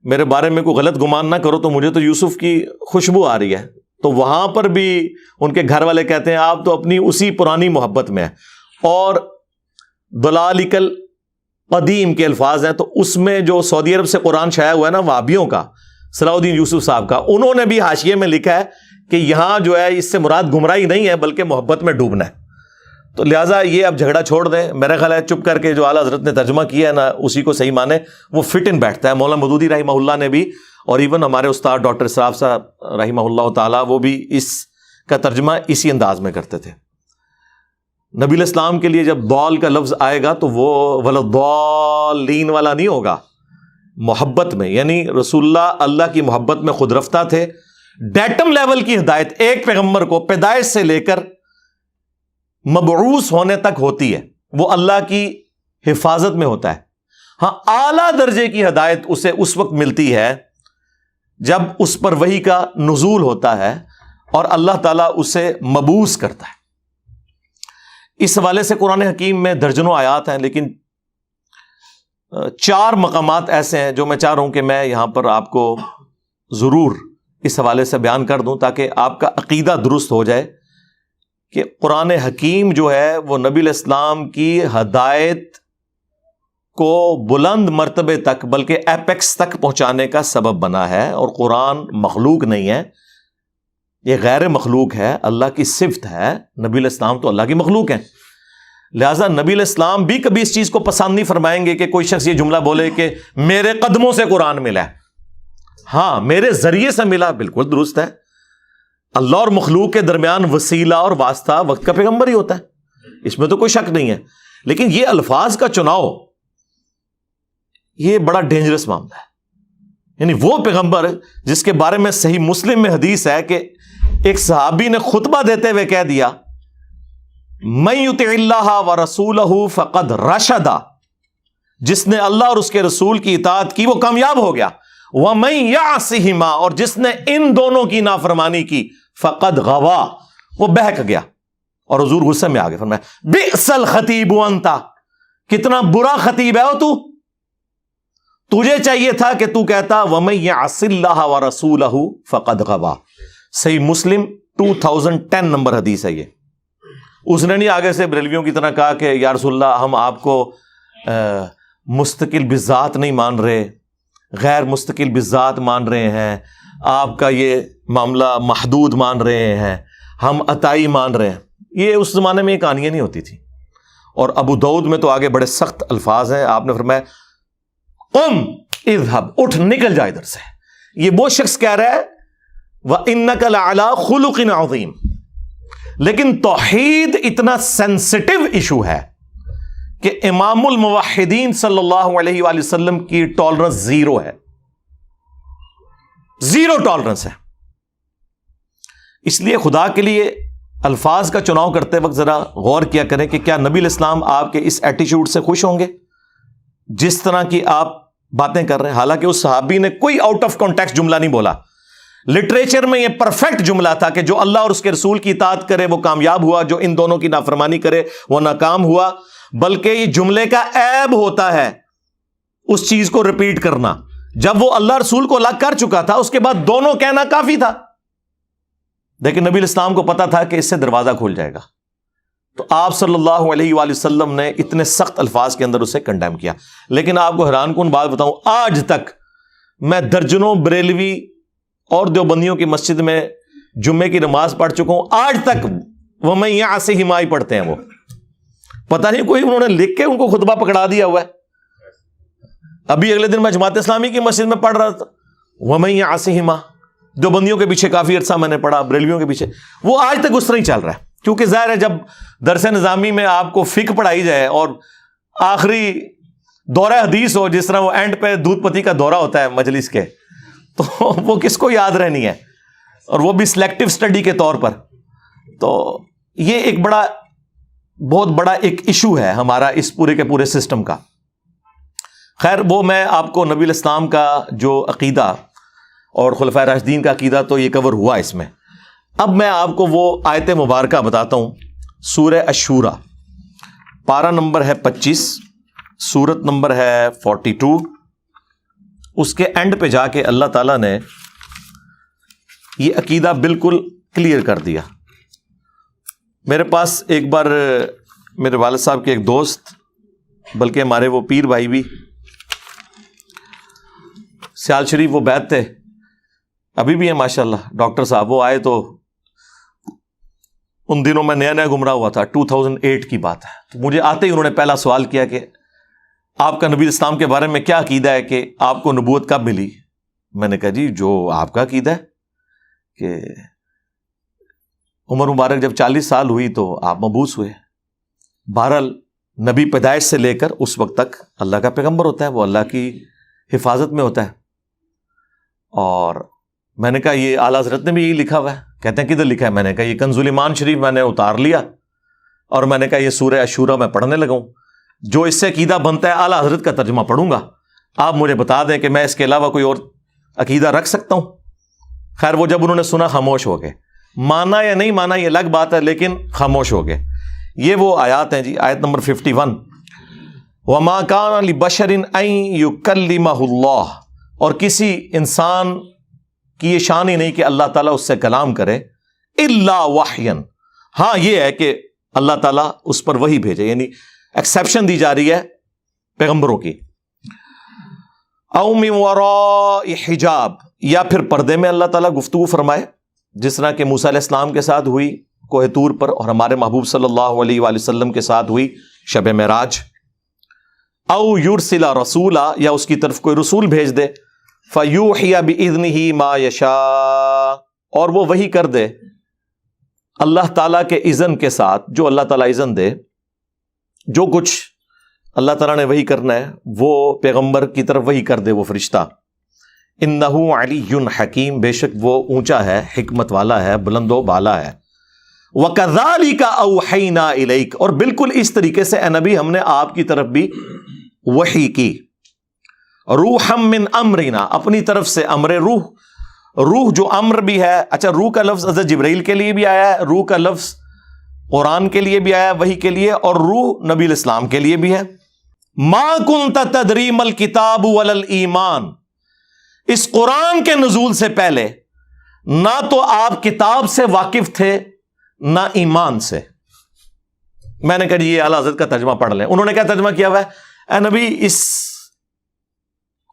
میرے بارے میں کوئی غلط گمان نہ کرو تو مجھے تو یوسف کی خوشبو آ رہی ہے. تو وہاں پر بھی ان کے گھر والے کہتے ہیں آپ تو اپنی اسی پرانی محبت میں ہیں. اور ضلالک القدیم کے الفاظ ہیں، تو اس میں جو سعودی عرب سے قرآن شائع ہوا ہے نا وہابیوں کا، صلاح الدین یوسف صاحب کا، انہوں نے بھی حاشیے میں لکھا ہے کہ یہاں جو ہے اس سے مراد گمراہی نہیں ہے بلکہ محبت میں ڈوبنا ہے. تو لہٰذا یہ اب جھگڑا چھوڑ دیں. میرا خیال ہے چپ کر کے جو اعلیٰ حضرت نے ترجمہ کیا ہے نا اسی کو صحیح مانے، وہ فٹ ان بیٹھتا ہے. مولانا مودودی رحمہ اللہ نے بھی، اور ایون ہمارے استاد ڈاکٹر اسراف صاحب رحمہ اللہ تعالیٰ، وہ بھی اس کا ترجمہ اسی انداز میں کرتے تھے. نبی علیہ السلام کے لیے جب ضال کا لفظ آئے گا تو وہ وَلَضَّالِّينَ والا نہیں ہوگا، محبت میں، یعنی رسول اللہ اللہ کی محبت میں خود رفتہ تھے. ڈیٹم لیول کی ہدایت ایک پیغمبر کو پیدائش سے لے کر مبعوث ہونے تک ہوتی ہے، وہ اللہ کی حفاظت میں ہوتا ہے. ہاں، اعلیٰ درجے کی ہدایت اسے اس وقت ملتی ہے جب اس پر وحی کا نزول ہوتا ہے اور اللہ تعالیٰ اسے مبعوث کرتا ہے. اس حوالے سے قرآن حکیم میں درجنوں آیات ہیں، لیکن 4 مقامات ایسے ہیں جو میں چاہ رہا ہوں کہ میں یہاں پر آپ کو ضرور اس حوالے سے بیان کر دوں تاکہ آپ کا عقیدہ درست ہو جائے کہ قرآن حکیم جو ہے وہ نبی علیہ السلام کی ہدایت کو بلند مرتبے تک بلکہ ایپیکس تک پہنچانے کا سبب بنا ہے. اور قرآن مخلوق نہیں ہے، یہ غیر مخلوق ہے، اللہ کی صفت ہے. نبی علیہ السلام تو اللہ کی مخلوق ہیں، لہٰذا نبی علیہ السلام بھی کبھی اس چیز کو پسند نہیں فرمائیں گے کہ کوئی شخص یہ جملہ بولے کہ میرے قدموں سے قرآن ملا ہے. ہاں، میرے ذریعے سے ملا، بالکل درست ہے. اللہ اور مخلوق کے درمیان وسیلہ اور واسطہ وقت کا پیغمبر ہی ہوتا ہے، اس میں تو کوئی شک نہیں ہے. لیکن یہ الفاظ کا چناؤ یہ بڑا ڈینجرس معاملہ ہے. یعنی وہ پیغمبر جس کے بارے میں صحیح مسلم میں حدیث ہے کہ ایک صحابی نے خطبہ دیتے ہوئے کہہ دیا من یطع اللہ ورسولہ فقد رشد، جس نے اللہ اور اس کے رسول کی اطاعت کی وہ کامیاب ہو گیا. ومن یعصہما، اور جس نے ان دونوں کی نافرمانی کی فقد غوا، وہ بہک گیا. اور حضور غصے میں آگے فرمایا بئس الخطیب انت، کتنا برا خطیب ہے تو، تجھے چاہیے تھا کہ تو کہتا وَمَن يَعْصِ اللَّهَ وَرَسُولَهُ فَقَدْ غَوَىٰ. صحیح مسلم 2010 نمبر حدیث ہے یہ. اس نے نہیں آگے سے بریلویوں کی طرح کہا کہ یا رسول اللہ ہم آپ کو مستقل بذات نہیں مان رہے، غیر مستقل بذات مان رہے ہیں، آپ کا یہ معاملہ محدود مان رہے ہیں، ہم عطائی مان رہے ہیں. یہ اس زمانے میں یہ کہانیاں نہیں ہوتی تھی. اور ابو داؤد میں تو آگے بڑے سخت الفاظ ہیں. آپ نے فرمایا قم اذهب، اٹھ نکل جا ادھر سے. یہ وہ شخص کہہ رہا ہے وَإِنَّكَ لَعَلَىٰ خُلُقٍ عَظِيمٍ. لیکن توحید اتنا سینسٹیو ایشو ہے کہ امام الموحدین صلی اللہ علیہ وآلہ وسلم کی ٹالرنس زیرو ہے، زیرو ٹالرنس ہے. اس لیے خدا کے لیے الفاظ کا چناؤ کرتے وقت ذرا غور کیا کریں کہ کیا نبی الاسلام آپ کے اس ایٹیچیوڈ سے خوش ہوں گے جس طرح کی آپ باتیں کر رہے ہیں. حالانکہ اس صحابی نے کوئی آؤٹ آف کانٹیکسٹ جملہ نہیں بولا، لٹریچر میں یہ پرفیکٹ جملہ تھا کہ جو اللہ اور اس کے رسول کی اطاعت کرے وہ کامیاب ہوا، جو ان دونوں کی نافرمانی کرے وہ ناکام ہوا. بلکہ یہ جملے کا عیب ہوتا ہے اس چیز کو ریپیٹ کرنا. جب وہ اللہ رسول کو الگ کر چکا تھا اس کے بعد دونوں کہنا کافی تھا، لیکن نبی الاسلام کو پتا تھا کہ اس سے دروازہ کھل جائے گا. تو آپ صلی اللہ علیہ وآلہ وسلم نے اتنے سخت الفاظ کے اندر اسے کنڈیم کیا. لیکن آپ کو حیران کن بات بتاؤں، آج تک میں درجنوں بریلوی اور دیوبندیوں کی مسجد میں جمعے کی نماز پڑھ چکا ہوں، آج تک وہ میں یہاں سے ہمائی پڑھتے ہیں. وہ پتہ نہیں کوئی انہوں نے لکھ کے ان کو خطبہ پکڑا دیا ہوا ہے. ابھی اگلے دن میں جماعت اسلامی کی مسجد میں پڑھ رہا تھا وہ میں یہاں سے ہما. دیوبندیوں کے پیچھے کافی عرصہ میں نے پڑھا، بریلویوں کے پیچھے، وہ آج تک اس طرح ہی چل رہا ہے. کیونکہ ظاہر ہے جب درس نظامی میں آپ کو فقہ پڑھائی جائے اور آخری دورہ حدیث ہو، جس طرح وہ اینڈ پہ دودھ پتی کا دورہ ہوتا ہے مجلس کے، تو وہ کس کو یاد رہنی ہے، اور وہ بھی سلیکٹو سٹڈی کے طور پر. تو یہ ایک بہت بڑا ایک ایشو ہے ہمارا اس پورے کے پورے سسٹم کا. خیر وہ میں آپ کو نبی الاسلام کا جو عقیدہ اور خلفائے راشدین کا عقیدہ تو یہ کور ہوا اس میں. اب میں آپ کو وہ آیت مبارکہ بتاتا ہوں. سورہ الشورى، پارہ نمبر ہے 25، سورت نمبر ہے 42. اس کے اینڈ پہ جا کے اللہ تعالیٰ نے یہ عقیدہ بالکل کلیئر کر دیا. میرے پاس ایک بار میرے والد صاحب کے ایک دوست، بلکہ ہمارے وہ پیر بھائی بھی سیال شریف وہ بیت تھے، ابھی بھی ہیں ماشاءاللہ، ڈاکٹر صاحب. وہ آئے تو ان دنوں میں نیا گمراہ ہوا تھا، 2008 کی بات ہے. تو مجھے آتے ہی انہوں نے پہلا سوال کیا کہ آپ کا نبی اسلام کے بارے میں کیا عقیدہ ہے کہ آپ کو نبوت کب ملی؟ میں نے کہا جی جو آپ کا عقیدہ ہے کہ عمر مبارک جب 40 سال ہوئی تو آپ مبعوث ہوئے. بہرحال نبی پیدائش سے لے کر اس وقت تک اللہ کا پیغمبر ہوتا ہے، وہ اللہ کی حفاظت میں ہوتا ہے. اور میں نے کہا یہ اعلیٰ حضرت نے بھی یہی لکھا ہوا ہے. کہتے ہیں کدھر لکھا ہے؟ میں نے کہا یہ کنز الایمان شریف میں نے اتار لیا اور میں نے کہا یہ سورہ الشورى میں پڑھنے لگا ہوں. جو اس سے عقیدہ بنتا ہے اعلیٰ حضرت کا ترجمہ پڑھوں گا. آپ مجھے بتا دیں کہ میں اس کے علاوہ کوئی اور عقیدہ رکھ سکتا ہوں. خیر وہ جب انہوں نے سنا خاموش ہو گئے. مانا یا نہیں مانا یہ الگ بات ہے، لیکن خاموش ہو گئے. یہ وہ آیات ہیں جی، آیت نمبر 51 وَمَا كَانَ لِبَشَرٍ أَن يُكَلِّمَهُ اللَّهُ. اور کسی انسان کی یہ شان ہی نہیں کہ اللہ تعالیٰ اس سے کلام کرے، الا وحیًا. ہاں یہ ہے کہ اللہ تعالیٰ اس پر وحی بھیجے، یعنی ایکسیپشن دی جا رہی ہے پیغمبروں کی. او من وراء حجاب، یا پھر پردے میں اللہ تعالیٰ گفتگو فرمائے، جس طرح کہ موسیٰ علیہ السلام کے ساتھ ہوئی کوہ طور پر، اور ہمارے محبوب صلی اللہ علیہ وآلہ وسلم کے ساتھ ہوئی شب معراج. او یرسل رسولا، یا اس کی طرف کوئی رسول بھیج دے، فیوحی بإذنہ ما یشاء، اور وہ وحی کر دے اللہ تعالیٰ کے اذن کے ساتھ، جو اللہ تعالیٰ اذن دے. جو کچھ اللہ تعالیٰ نے وحی کرنا ہے وہ پیغمبر کی طرف وحی کر دے وہ فرشتہ. انہ علی حکیم، بے شک وہ اونچا ہے، حکمت والا ہے، بلند و بالا ہے. وَكَذَلِكَ أَوْحَيْنَا إِلَيْكَ، اور بالکل اس طریقے سے اے نبی ہم نے آپ کی طرف بھی وحی کی. روحم من امرنا، اپنی طرف سے امر روح. روح جو امر بھی ہے، اچھا روح کا لفظ حضرت جبرائیل کے لیے بھی آیا ہے، روح کا لفظ قرآن کے لیے بھی آیا وحی کے لیے, اور روح نبی الاسلام کے لیے بھی ہے. ما کنت تدری ما الکتاب ولا الایمان, اس قرآن کے نزول سے پہلے نہ تو آپ کتاب سے واقف تھے نہ ایمان سے. میں نے کہا جی یہ اعلیٰ حضرت کا ترجمہ پڑھ لیں. انہوں نے کیا ترجمہ کیا ہوا ہے؟ اے نبی, اس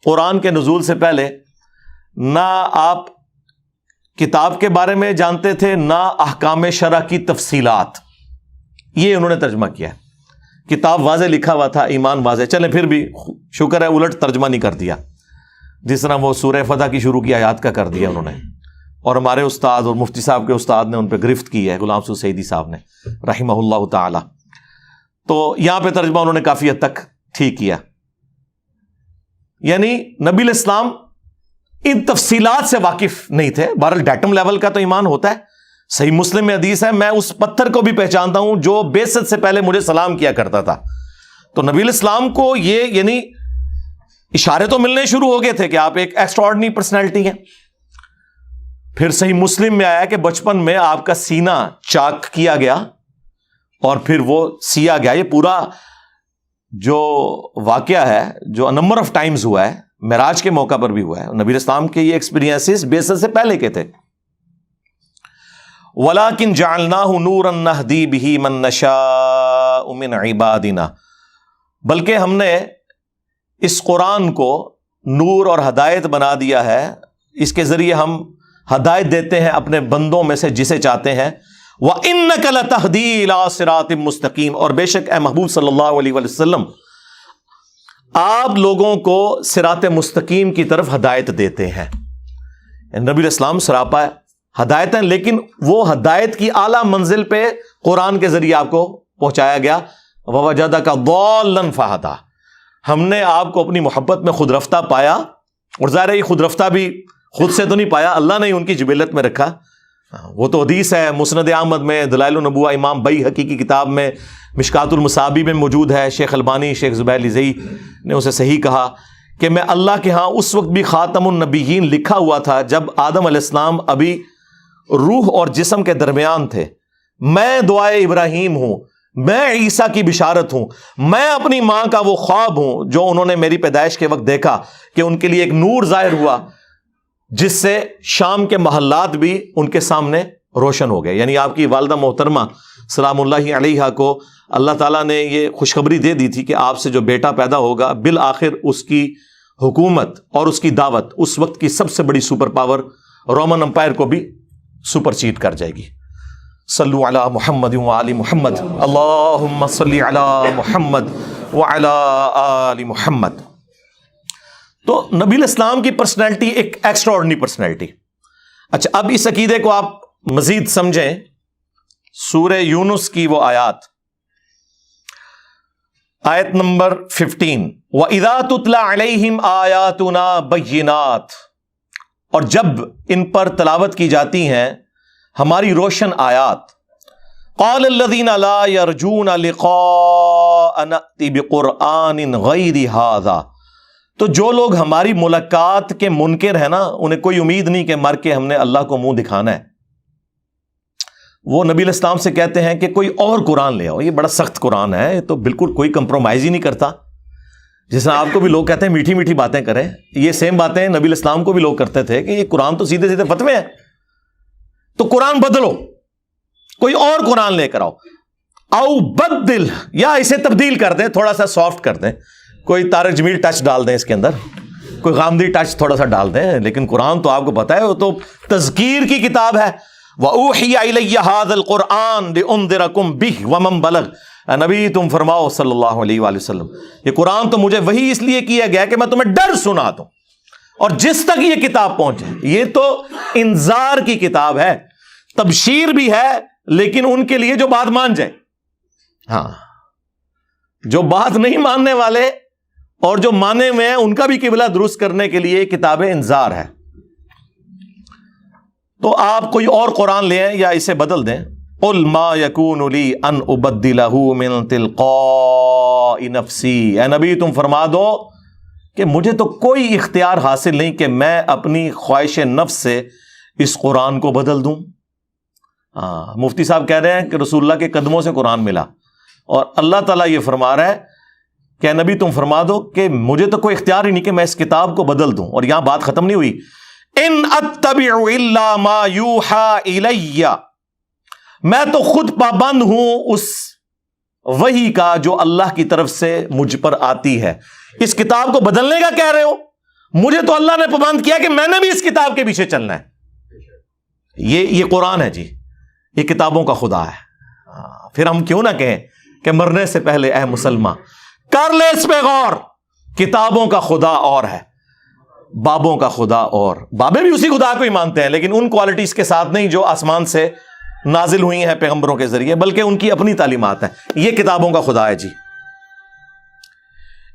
قرآن کے نزول سے پہلے نہ آپ کتاب کے بارے میں جانتے تھے نہ احکام شرع کی تفصیلات. یہ انہوں نے ترجمہ کیا ہے. کتاب واضح لکھا ہوا تھا, ایمان واضح. چلیں پھر بھی شکر ہے الٹ ترجمہ نہیں کر دیا, جس طرح وہ سورہ فتح کی شروع کی آیات کا کر دیا انہوں نے, اور ہمارے استاد اور مفتی صاحب کے استاد نے ان پہ گرفت کی ہے, غلام سعود سعیدی صاحب نے رحمہ اللہ تعالی. تو یہاں پہ ترجمہ انہوں نے کافی حد تک ٹھیک کیا. یعنی نبی الاسلام ان تفصیلات سے واقف نہیں تھے. بہرحال ڈیٹم لیول کا تو ایمان ہوتا ہے. صحیح مسلم میں حدیث ہے, میں اس پتھر کو بھی پہچانتا ہوں جو بعثت سے پہلے مجھے سلام کیا کرتا تھا. تو نبی الاسلام کو یہ یعنی اشارے تو ملنے شروع ہو گئے تھے کہ آپ ایک ایکسٹرا آرڈنری پرسنالٹی ہیں. پھر صحیح مسلم میں آیا کہ بچپن میں آپ کا سینہ چاک کیا گیا اور پھر وہ سیا گیا. یہ پورا جو واقعہ ہے جو نمبر آف ٹائمز ہوا ہے, معراج کے موقع پر بھی ہوا ہے. نبی الاسلام کے یہ ایکسپیرینسز بعثت سے پہلے کے تھے. وَلَكِنْ جَعَلْنَاهُ نُورًا نَهْدِي بِهِ مَن نَّشَاءُ مِنْ عِبَادِنَا, بلکہ ہم نے اس قرآن کو نور اور ہدایت بنا دیا ہے. اس کے ذریعے ہم ہدایت دیتے ہیں اپنے بندوں میں سے جسے چاہتے ہیں. وَإِنَّكَ لَتَهْدِي إِلَىٰ صِرَاطٍ مُسْتَقِيمٍ, اور بے شک اے محبوب صلی اللہ علیہ وسلم آپ لوگوں کو صراط مستقیم کی طرف ہدایت دیتے ہیں. نبی الاسلام سراپا ہدایت ہیں, لیکن وہ ہدایت کی اعلیٰ منزل پہ قرآن کے ذریعے آپ کو پہنچایا گیا. وَوَجَدَكَ ضَالًّا فَهَدَىٰ, ہم نے آپ کو اپنی محبت میں خود رفتہ پایا. اور ظاہر ہے یہ خود رفتہ بھی خود سے تو نہیں پایا, اللہ نے ہی ان کی جبلت میں رکھا. وہ تو حدیث ہے مسند احمد میں, دلائل النبوہ امام بیہقی کی کتاب میں, مشکات المصابیح میں موجود ہے. شیخ البانی شیخ زبیر لزئی نے اسے صحیح کہا کہ میں اللہ کے ہاں اس وقت بھی خاتم النبیین لکھا ہوا تھا جب آدم علیہ السلام ابھی روح اور جسم کے درمیان تھے. میں دعائے ابراہیم ہوں, میں عیسیٰ کی بشارت ہوں, میں اپنی ماں کا وہ خواب ہوں جو انہوں نے میری پیدائش کے وقت دیکھا کہ ان کے لیے ایک نور ظاہر ہوا جس سے شام کے محلات بھی ان کے سامنے روشن ہو گئے. یعنی آپ کی والدہ محترمہ سلام اللہ علیہا کو اللہ تعالیٰ نے یہ خوشخبری دے دی تھی کہ آپ سے جو بیٹا پیدا ہوگا بالآخر اس کی حکومت اور اس کی دعوت اس وقت کی سب سے بڑی سپر پاور رومن امپائر کو بھی سپر چیٹ کر جائے گی. صلو علی محمد وآل محمد, اللہم صلی علی محمد وعلی آل محمد. تو نبی الاسلام کی پرسنالٹی ایک ایکسٹرا آرڈنری پرسنالٹی. اچھا, اب اس عقیدے کو آپ مزید سمجھیں. سورہ یونس کی وہ آیات, آیت نمبر 15, وَإِذَا تُتْلَى عَلَيْهِمْ آيَاتُنَا بَيِّنَاتٍ, اور جب ان پر تلاوت کی جاتی ہیں ہماری روشن آیات. قَالَ الَّذِينَ لَا يَرْجُونَ لِقَاءَ نَأْتِ بِقُرْآنٍ غَيْرِ هَذَا, تو جو لوگ ہماری ملاقات کے منکر ہیں نا, انہیں کوئی امید نہیں کہ مر کے ہم نے اللہ کو منہ دکھانا ہے. وہ نبی علیہ السلام سے کہتے ہیں کہ کوئی اور قرآن لے آؤ, یہ بڑا سخت قرآن ہے, یہ تو بالکل کوئی کمپرومائز ہی نہیں کرتا. جس طرح آپ کو بھی لوگ کہتے ہیں میٹھی میٹھی باتیں کریں, یہ سیم باتیں نبی علیہ السلام کو بھی لوگ کرتے تھے کہ یہ قرآن تو سیدھے سیدھے فتوے ہیں, تو قرآن بدلو, کوئی اور قرآن لے کر آؤ. او بدل, یا اسے تبدیل کر دیں, تھوڑا سا سافٹ کر دیں, کوئی طارق جمیل ٹچ ڈال دیں اس کے اندر, کوئی غامدی ٹچ تھوڑا سا ڈال دیں. لیکن قرآن تو آپ کو پتا ہے وہ تو تذکیر کی کتاب ہے. وَأُوحِيَ إِلَيَّ هَذَا الْقُرْآنُ لِأُنذِرَكُم بِهِ وَمَن بَلَغَ, نبی تم فرماؤ صلی اللہ علیہ وآلہ وسلم, یہ قرآن تو مجھے وہی اس لیے کیا گیا کہ میں تمہیں ڈر سنا دوں, اور جس تک یہ کتاب پہنچے. یہ تو انذار کی کتاب ہے, تبشیر بھی ہے, لیکن ان کے لیے جو بات مان جائے. ہاں, جو بات نہیں ماننے والے اور جو مانے ہوئے ہیں ان کا بھی قبلہ درست کرنے کے لیے کتاب انذار ہے. تو آپ کوئی اور قرآن لے آئیں یا اسے بدل دیں. قُلْ مَا يَكُونُ لِي أَنْ أُبَدِّلَهُ مِنْ تِلْقَاءِ نَفْسِي, اے نبی تم فرما دو کہ مجھے تو کوئی اختیار حاصل نہیں کہ میں اپنی خواہش نفس سے اس قرآن کو بدل دوں. مفتی صاحب کہہ رہے ہیں کہ رسول اللہ کے قدموں سے قرآن ملا، اور اللہ تعالیٰ یہ فرما رہا ہے کہ نبی تم فرما دو کہ مجھے تو کوئی اختیار ہی نہیں کہ میں اس کتاب کو بدل دوں. اور یہاں بات ختم نہیں ہوئی. ان اتبع الا ما یوحى الی، میں تو خود پابند ہوں اس وحی کا جو اللہ کی طرف سے مجھ پر آتی ہے. اس کتاب کو بدلنے کا کہہ رہے ہو؟ مجھے تو اللہ نے پابند کیا کہ میں نے بھی اس کتاب کے پیچھے چلنا ہے. یہ قرآن ہے جی، یہ کتابوں کا خدا ہے. پھر ہم کیوں نہ کہیں کہ مرنے سے پہلے اے مسلمان کر لے اس پہ غور. کتابوں کا خدا اور ہے، بابوں کا خدا اور. بابے بھی اسی خدا کو ہی مانتے ہیں، لیکن ان کوالٹیز کے ساتھ نہیں جو آسمان سے نازل ہوئی ہیں پیغمبروں کے ذریعے، بلکہ ان کی اپنی تعلیمات ہیں. یہ کتابوں کا خدا ہے جی.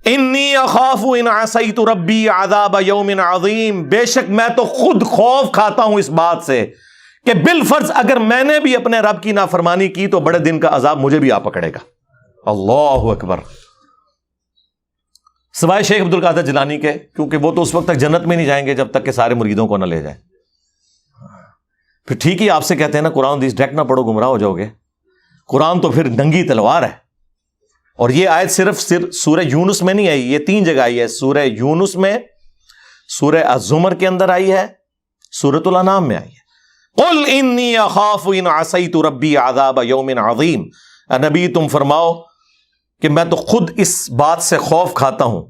انی اخاف ان عصیت ربی عذاب یوم عظیم، بے شک میں تو خود خوف کھاتا ہوں اس بات سے کہ بالفرض اگر میں نے بھی اپنے رب کی نافرمانی کی تو بڑے دن کا عذاب مجھے بھی آ پکڑے گا. اللہ اکبر. سوائے شیخ عبد القادر جیلانی کے، کیونکہ وہ تو اس وقت تک جنت میں نہیں جائیں گے جب تک کہ سارے مریدوں کو نہ لے جائیں. پھر ٹھیک ہی آپ سے کہتے ہیں نا قرآن حدیث ڈائریکٹ نہ پڑھو گمراہ ہو جاؤ گے. قرآن تو پھر ننگی تلوار ہے. اور یہ آیت صرف سورہ یونس میں نہیں آئی، یہ 3 جگہ آئی ہے. سورہ یونس میں، سورہ الزمر کے اندر آئی ہے، سورۃ الانعام میں آئی ہے. قل انی اخاف ان عصیت ربی عذاب یوم عظیم. نبی تم فرماؤ کہ میں تو خود اس بات سے خوف کھاتا ہوں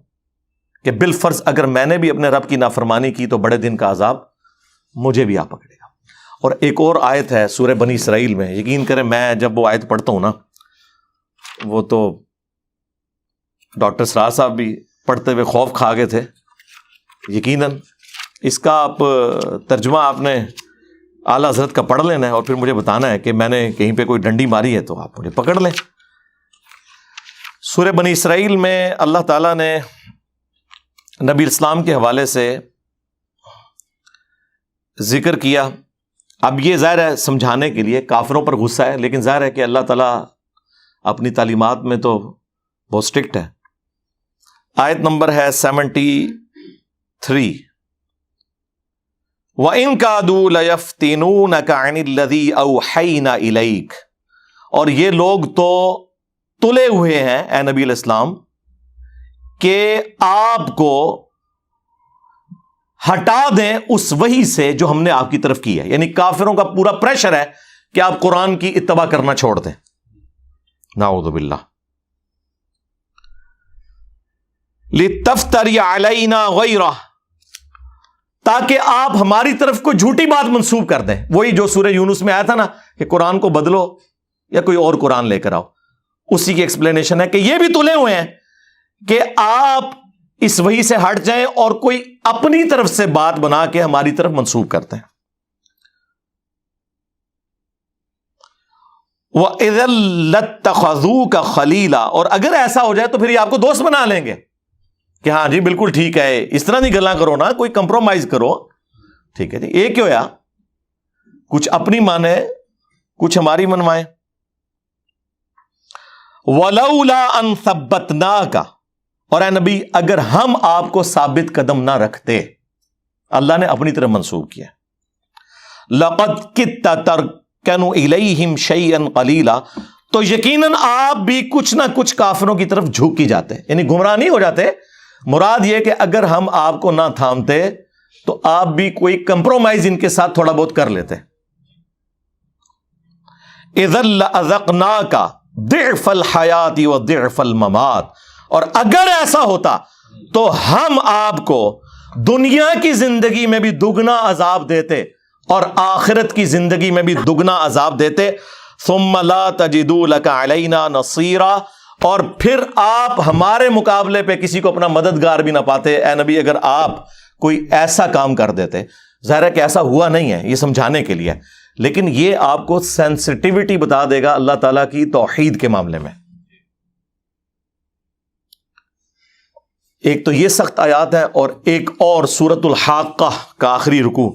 کہ بالفرض اگر میں نے بھی اپنے رب کی نافرمانی کی تو بڑے دن کا عذاب مجھے بھی آ پکڑے گا. اور ایک اور آیت ہے سورہ بنی اسرائیل میں، یقین کریں میں جب وہ آیت پڑھتا ہوں نا، وہ تو ڈاکٹر سرار صاحب بھی پڑھتے ہوئے خوف کھا گئے تھے یقیناً. اس کا آپ ترجمہ آپ نے اعلیٰ حضرت کا پڑھ لینا ہے اور پھر مجھے بتانا ہے کہ میں نے کہیں پہ کوئی ڈنڈی ماری ہے تو آپ مجھے پکڑ لیں. سورہ بنی اسرائیل میں اللہ تعالیٰ نے نبی اسلام کے حوالے سے ذکر کیا. اب یہ ظاہر ہے سمجھانے کے لیے، کافروں پر غصہ ہے، لیکن ظاہر ہے کہ اللہ تعالیٰ اپنی تعلیمات میں تو بہت اسٹرکٹ ہے. آیت نمبر ہے 73. وَإِن كَادُوا لَيَفْتِنُونَكَ عَنِ الَّذِي أَوْحَيْنَا إِلَيْكَ، اور یہ لوگ تو تلے ہوئے ہیں اے نبی علیہ السلام کہ آپ کو ہٹا دیں اس وحی سے جو ہم نے آپ کی طرف کی ہے. یعنی کافروں کا پورا پریشر ہے کہ آپ قرآن کی اتباع کرنا چھوڑ دیں. نعوذ باللہ. لِتَفْتَرِيَ عَلَيْنَا غَيْرَهُ، تاکہ آپ ہماری طرف کوئی جھوٹی بات منسوب کر دیں. وہی جو سورہ یونس میں آیا تھا نا کہ قرآن کو بدلو یا کوئی اور قرآن لے کر آؤ، اسی کی ایکسپلینیشن ہے کہ یہ بھی تلے ہوئے ہیں کہ آپ اس وحی سے ہٹ جائیں اور کوئی اپنی طرف سے بات بنا کے ہماری طرف منسوب کرتے ہیں. وَإِذًا لَاتَّخَذُوكَ خَلِيلًا، اور اگر ایسا ہو جائے تو پھر یہ آپ کو دوست بنا لیں گے کہ ہاں جی بالکل ٹھیک ہے، اس طرح نہیں گلاں کرو نا، کوئی کمپرومائز کرو. ٹھیک ہے جی، یہ کیوں یا کچھ اپنی مانے کچھ ہماری منوائیں. وَلَوْلَا أَن ثَبَّتْنَاكَ، اور اے نبی اگر ہم آپ کو ثابت قدم نہ رکھتے، اللہ نے اپنی طرف منسوب کیا. لَقَدْ كِدتَّ تَرْكَنُ إِلَيْهِمْ شَيْئًا قَلِيلًا، تو یقیناً آپ بھی کچھ نہ کچھ کافروں کی طرف جھک ہی جاتے، یعنی گمراہ نہیں ہو جاتے. مراد یہ کہ اگر ہم آپ کو نہ تھامتے تو آپ بھی کوئی کمپرومائز ان کے ساتھ تھوڑا بہت کر لیتے. اذا لأذقناك ضعف الحیات وضعف الممات، اور اگر ایسا ہوتا تو ہم آپ کو دنیا کی زندگی میں بھی دگنا عذاب دیتے اور آخرت کی زندگی میں بھی دگنا عذاب دیتے. ثم لا تجدوا لك علينا نصيرا، اور پھر آپ ہمارے مقابلے پہ کسی کو اپنا مددگار بھی نہ پاتے. اے نبی اگر آپ کوئی ایسا کام کر دیتے، ظاہر ہے کہ ایسا ہوا نہیں ہے، یہ سمجھانے کے لیے، لیکن یہ آپ کو سینسٹیوٹی بتا دے گا اللہ تعالیٰ کی توحید کے معاملے میں. ایک تو یہ سخت آیات ہیں، اور ایک اور سورۃ الحاقہ کا آخری رکوع.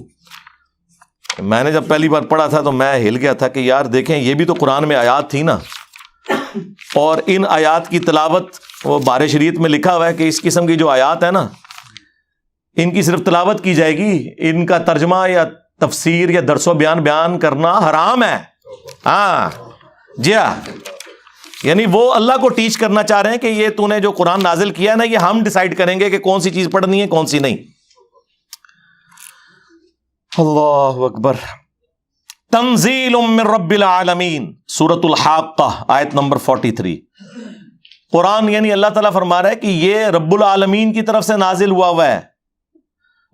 میں نے جب پہلی بار پڑھا تھا تو میں ہل گیا تھا کہ یار دیکھیں یہ بھی تو قرآن میں آیات تھی نا، اور ان آیات کی تلاوت وہ بارِ شریعت میں لکھا ہوا ہے کہ اس قسم کی جو آیات ہے نا ان کی صرف تلاوت کی جائے گی، ان کا ترجمہ یا تفسیر یا درس و بیان کرنا حرام ہے. ہاں جی ہاں، یعنی وہ اللہ کو ٹیچ کرنا چاہ رہے ہیں کہ یہ تو نے جو قرآن نازل کیا ہے نا، یہ ہم ڈیسائیڈ کریں گے کہ کون سی چیز پڑھنی ہے کون سی نہیں. اللہ اکبر. تنزیل من رب العالمین، سورۃ الحاقہ آیت نمبر 43. قرآن یعنی اللہ تعالیٰ فرما رہا ہے کہ یہ رب العالمین کی طرف سے نازل ہوا ہے.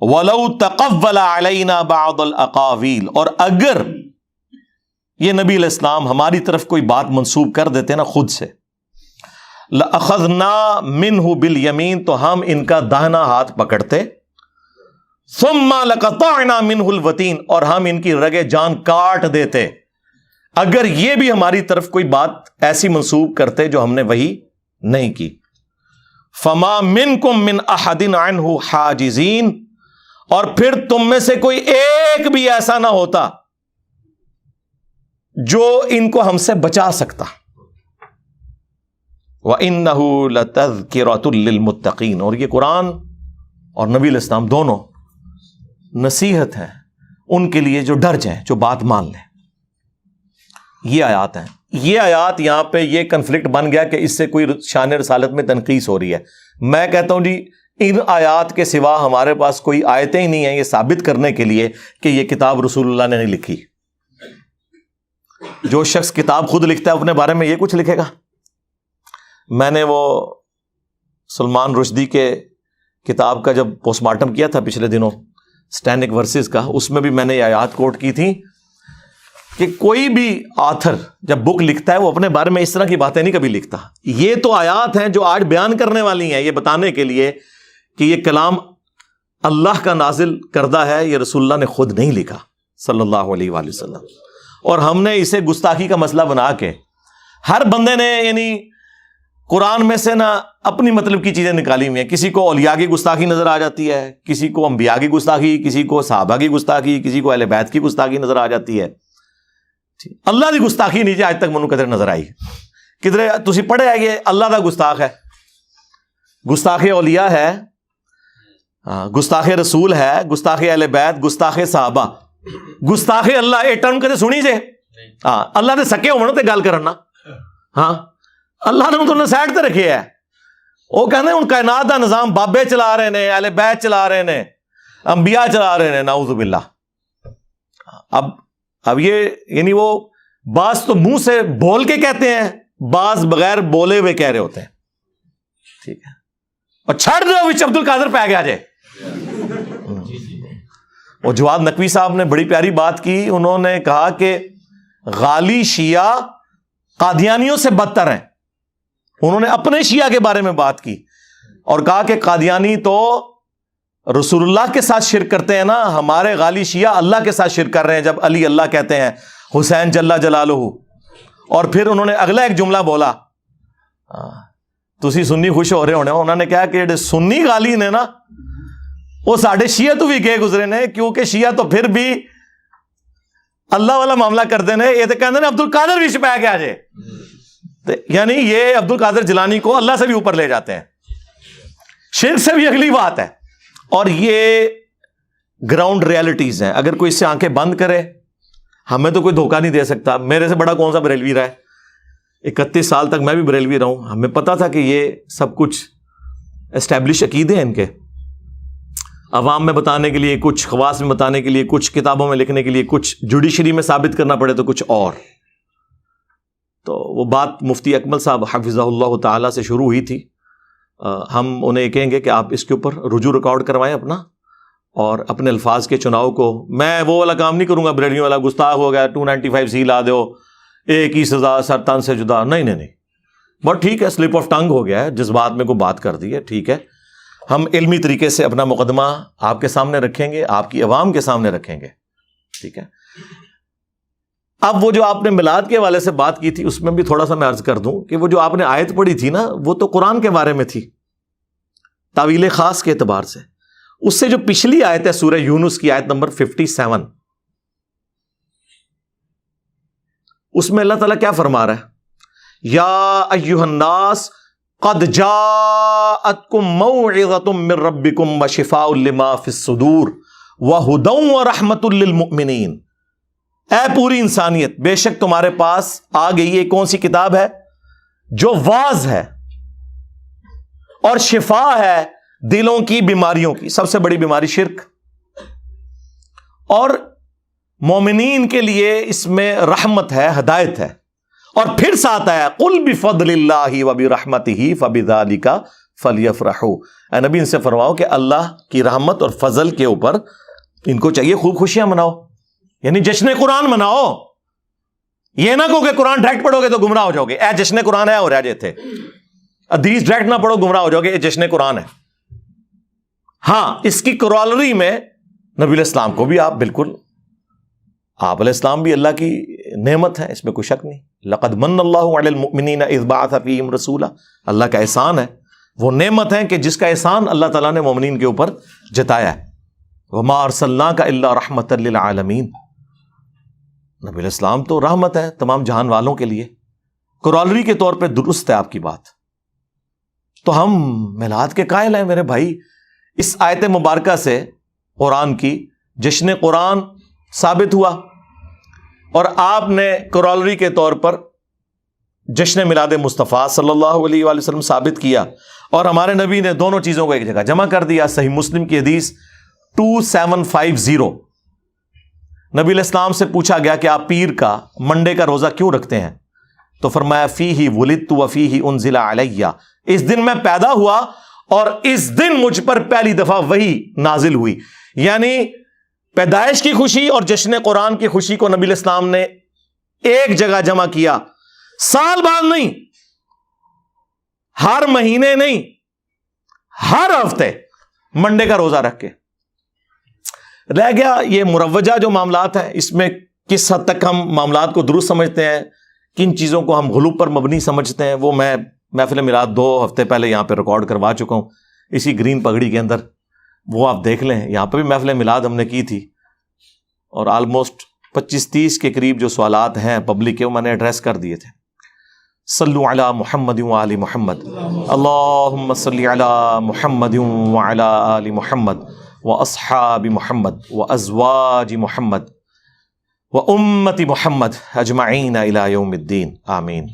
وَلَوْ تَقَوَّلَ عَلَيْنَا بَعْضَ الْأَقَاوِيلِ، اور اگر یہ نبی علیہ السلام ہماری طرف کوئی بات منسوب کر دیتے نا خود سے، لَأَخَذْنَا مِنْهُ بِالْيَمِينِ، تو ہم ان کا داہنا ہاتھ پکڑتے، ثُمَّ لَقَطَعْنَا مِنْهُ الْوَتِينَ، اور ہم ان کی رگے جان کاٹ دیتے اگر یہ بھی ہماری طرف کوئی بات ایسی منسوب کرتے جو ہم نے وہی نہیں کی. فَمَا مِنْكُمْ مِنْ أَحَدٍ عَنْهُ حَاجِزِينَ، اور پھر تم میں سے کوئی ایک بھی ایسا نہ ہوتا جو ان کو ہم سے بچا سکتا. وَإِنَّهُ لَتَذْكِرَةٌ لِّلْمُتَّقِينَ، اور یہ قرآن اور نبی علیہ السلام دونوں نصیحت ہیں ان کے لیے جو ڈر جائیں، جو بات مان لیں. یہ آیات ہیں. یہ آیات یہاں پہ یہ کنفلکٹ بن گیا کہ اس سے کوئی شان رسالت میں تنقیص ہو رہی ہے. میں کہتا ہوں جی ان آیات کے سوا ہمارے پاس کوئی آیتیں ہی نہیں ہیں یہ ثابت کرنے کے لیے کہ یہ کتاب رسول اللہ نے نہیں لکھی. جو شخص کتاب خود لکھتا ہے اپنے بارے میں یہ کچھ لکھے گا. میں نے وہ سلمان رشدی کے کتاب کا جب پوسٹ مارٹم کیا تھا پچھلے دنوں سٹینک ورسز کا، اس میں بھی میں نے یہ آیات کوٹ کی تھی کہ کوئی بھی آتھر جب بک لکھتا ہے وہ اپنے بارے میں اس طرح کی باتیں نہیں کبھی لکھتا. یہ تو آیات ہیں جو آج بیان کرنے والی ہیں، یہ بتانے کے لیے کہ یہ کلام اللہ کا نازل کردہ ہے، یہ رسول اللہ نے خود نہیں لکھا صلی اللہ علیہ وآلہ وسلم. اور ہم نے اسے گستاخی کا مسئلہ بنا کے ہر بندے نے یعنی قرآن میں سے نا اپنی مطلب کی چیزیں نکالی ہوئی ہیں. کسی کو اولیاء کی گستاخی نظر آ جاتی ہے، کسی کو انبیاء کی گستاخی، کسی کو صحابہ کی گستاخی، کسی کو اہل بیت کی گستاخی نظر آ جاتی ہے. اللہ دی گستاخی نہیں جی آج تک منو کدھر نظر آئی. کدھر تسی پڑھے ہے یہ اللہ دا گستاخ ہے، گستاخ اولیاء ہے، گستاخ رسول ہے، گستاخ اہل بیت، گستاخ صحابہ، گستاخ اللہ. یہ ٹرم کدے سنی جے؟ ہاں اللہ دے سکے ہونے تے گل کرنا. ہاں اللہ نے انہوں نے سائڈ تے رکھے ہے. وہ کہنے ان کائنات دا نظام بابے چلا رہے نے، اہل بیت چلا رہے نے، انبیاء چلا رہے نے، نعوذ باللہ. اب یہ یعنی وہ بعض تو منہ سے بول کے کہتے ہیں، بعض بغیر بولے ہوئے کہہ رہے ہوتے ہیں. ٹھیک ہے، اور چھڑ دو وچ عبد القادر پہ گیا جائے. اور جواد نقوی صاحب نے بڑی پیاری بات کی. انہوں نے کہا کہ غالی شیعہ قادیانیوں سے بدتر ہیں. انہوں نے اپنے شیعہ کے بارے میں بات کی اور کہا کہ قادیانی تو رسول اللہ کے ساتھ شرک کرتے ہیں نا، ہمارے غالی شیعہ اللہ کے ساتھ شرک کر رہے ہیں جب علی اللہ کہتے ہیں، حسین جل جلالہ. اور پھر انہوں نے اگلا ایک جملہ بولا، تسی سنی خوش ہو رہے ہونے، انہوں نے کہا کہ سنی غالی نے نا وہ ساڑھے شیعہ تو بھی گئے گزرے نے، کیونکہ شیعہ تو پھر بھی اللہ والا معاملہ کرتے ہیں. یہ تو کہتے ہیں عبد القادر بھی چھپایا گیا جائے، یعنی یہ عبد القادر جیلانی کو اللہ سے بھی اوپر لے جاتے ہیں. شرک سے بھی اگلی بات ہے. اور یہ گراؤنڈ ریالٹیز ہیں. اگر کوئی اس سے آنکھیں بند کرے ہمیں تو کوئی دھوکہ نہیں دے سکتا. میرے سے بڑا کون سا بریلوی رہا ہے، 31 سال تک میں بھی بریلوی رہا ہوں. ہمیں پتا تھا کہ یہ سب کچھ اسٹیبلش عقیدے ہیں ان کے، عوام میں بتانے کے لیے کچھ، خواص میں بتانے کے لیے کچھ، کتابوں میں لکھنے کے لیے کچھ، جوڈیشری میں ثابت کرنا پڑے تو کچھ اور. تو وہ بات مفتی اکمل صاحب حفظہ اللہ تعالی سے شروع ہوئی تھی. ہم انہیں کہیں گے کہ آپ اس کے اوپر رجوع ریکارڈ کروائیں اپنا، اور اپنے الفاظ کے چناؤ کو. میں وہ والا کام نہیں کروں گا بریلویوں والا، گستاخ ہو گیا 295C لا دو، ایک ہی سزا سر تن سے جدا. نہیں، بٹ ٹھیک ہے، سلپ آف ٹنگ ہو گیا ہے، جذبات میں کوئی بات کر دی ہے، ٹھیک ہے. ہم علمی طریقے سے اپنا مقدمہ آپ کے سامنے رکھیں گے، آپ کی عوام کے سامنے رکھیں گے، ٹھیک ہے. اب وہ جو آپ نے میلاد کے حوالے سے بات کی تھی اس میں بھی تھوڑا سا میں عرض کر دوں کہ وہ جو آپ نے آیت پڑھی تھی نا وہ تو قرآن کے بارے میں تھی تعویل خاص کے اعتبار سے. اس سے جو پچھلی آیت ہے سورہ یونس کی آیت نمبر 57، اس میں اللہ تعالیٰ کیا فرما رہا ہے؟ یا ایھا الناس قد جاءتکم موعظۃ من ربکم وشفاء لما فی الصدور وہدی ورحمۃ للمؤمنین. اے پوری انسانیت، بے شک تمہارے پاس آ گئی ہے کون سی کتاب ہے؟ جو واعظ ہے اور شفا ہے دلوں کی بیماریوں کی، سب سے بڑی بیماری شرک، اور مومنین کے لیے اس میں رحمت ہے، ہدایت ہے۔ اور پھر ساتھ آیا قل بفضل اللہ وبرحمتہ فبذالک فلیفرحوا، اے نبی ان سے فرماؤ کہ اللہ کی رحمت اور فضل کے اوپر ان کو چاہیے خوب خوشیاں مناؤ، یعنی جشن قرآن مناؤ۔ یہ نہ کہو کہ قرآن ڈائریکٹ پڑھو گے تو گمراہ ہو جاؤ گے، اے جشن قرآن ہے اور رہ جاتے حدیث ڈائریکٹ نہ پڑھو گمراہ ہو جاؤ گے، یہ جشن قرآن ہے۔ ہاں اس کی کرالری میں نبی علیہ السلام کو بھی آپ بالکل، آپ علیہ السلام بھی اللہ کی نعمت ہے، اس میں کوئی شک نہیں۔ لقد من اللہ علی المؤمنین اذ بعث فیہم رسولا، اللہ کا احسان ہے، وہ نعمت ہے کہ جس کا احسان اللہ تعالیٰ نے مومنین کے اوپر جتایا ہے۔ وما ارسلناک الا رحمۃ للعالمین، نبی علیہ السلام تو رحمت ہے تمام جہان والوں کے لیے۔ کرالری کے طور پہ درست ہے آپ کی بات۔ تو ہم میلاد کے قائل ہیں میرے بھائی، اس آیت مبارکہ سے قرآن کی جشن قرآن ثابت ہوا، اور آپ نے کرالری کے طور پر جشن میلاد مصطفیٰ صلی اللہ علیہ وآلہ وسلم ثابت کیا، اور ہمارے نبی نے دونوں چیزوں کو ایک جگہ جمع کر دیا۔ صحیح مسلم کی حدیث 2750، نبی علیہ السلام سے پوچھا گیا کہ آپ پیر کا، منڈے کا روزہ کیوں رکھتے ہیں؟ تو فرمایا فیہ ولدت وفیہ انزل علیہ، اس دن میں پیدا ہوا اور اس دن مجھ پر پہلی دفعہ وحی نازل ہوئی۔ یعنی پیدائش کی خوشی اور جشن قرآن کی خوشی کو نبی علیہ السلام نے ایک جگہ جمع کیا، سال بعد نہیں، ہر مہینے نہیں، ہر ہفتے منڈے کا روزہ رکھ کے۔ رہ گیا یہ مروجہ جو معاملات ہیں، اس میں کس حد تک ہم معاملات کو درست سمجھتے ہیں، کن چیزوں کو ہم غلو پر مبنی سمجھتے ہیں، وہ میں محفل میلاد 2 ہفتے پہلے یہاں پہ ریکارڈ کروا چکا ہوں اسی گرین پگڑی کے اندر، وہ آپ دیکھ لیں۔ یہاں پہ بھی محفل میلاد ہم نے کی تھی، اور آلموسٹ 25-30 کے قریب جو سوالات ہیں پبلک کے وہ میں نے ایڈریس کر دیے تھے۔ صلو علی محمد وآل محمد، اللہم صلی علی محمد وعلی آل محمد واصحاب محمد وازواج محمد وامت محمد اجمعین الی یوم الدین، آمین۔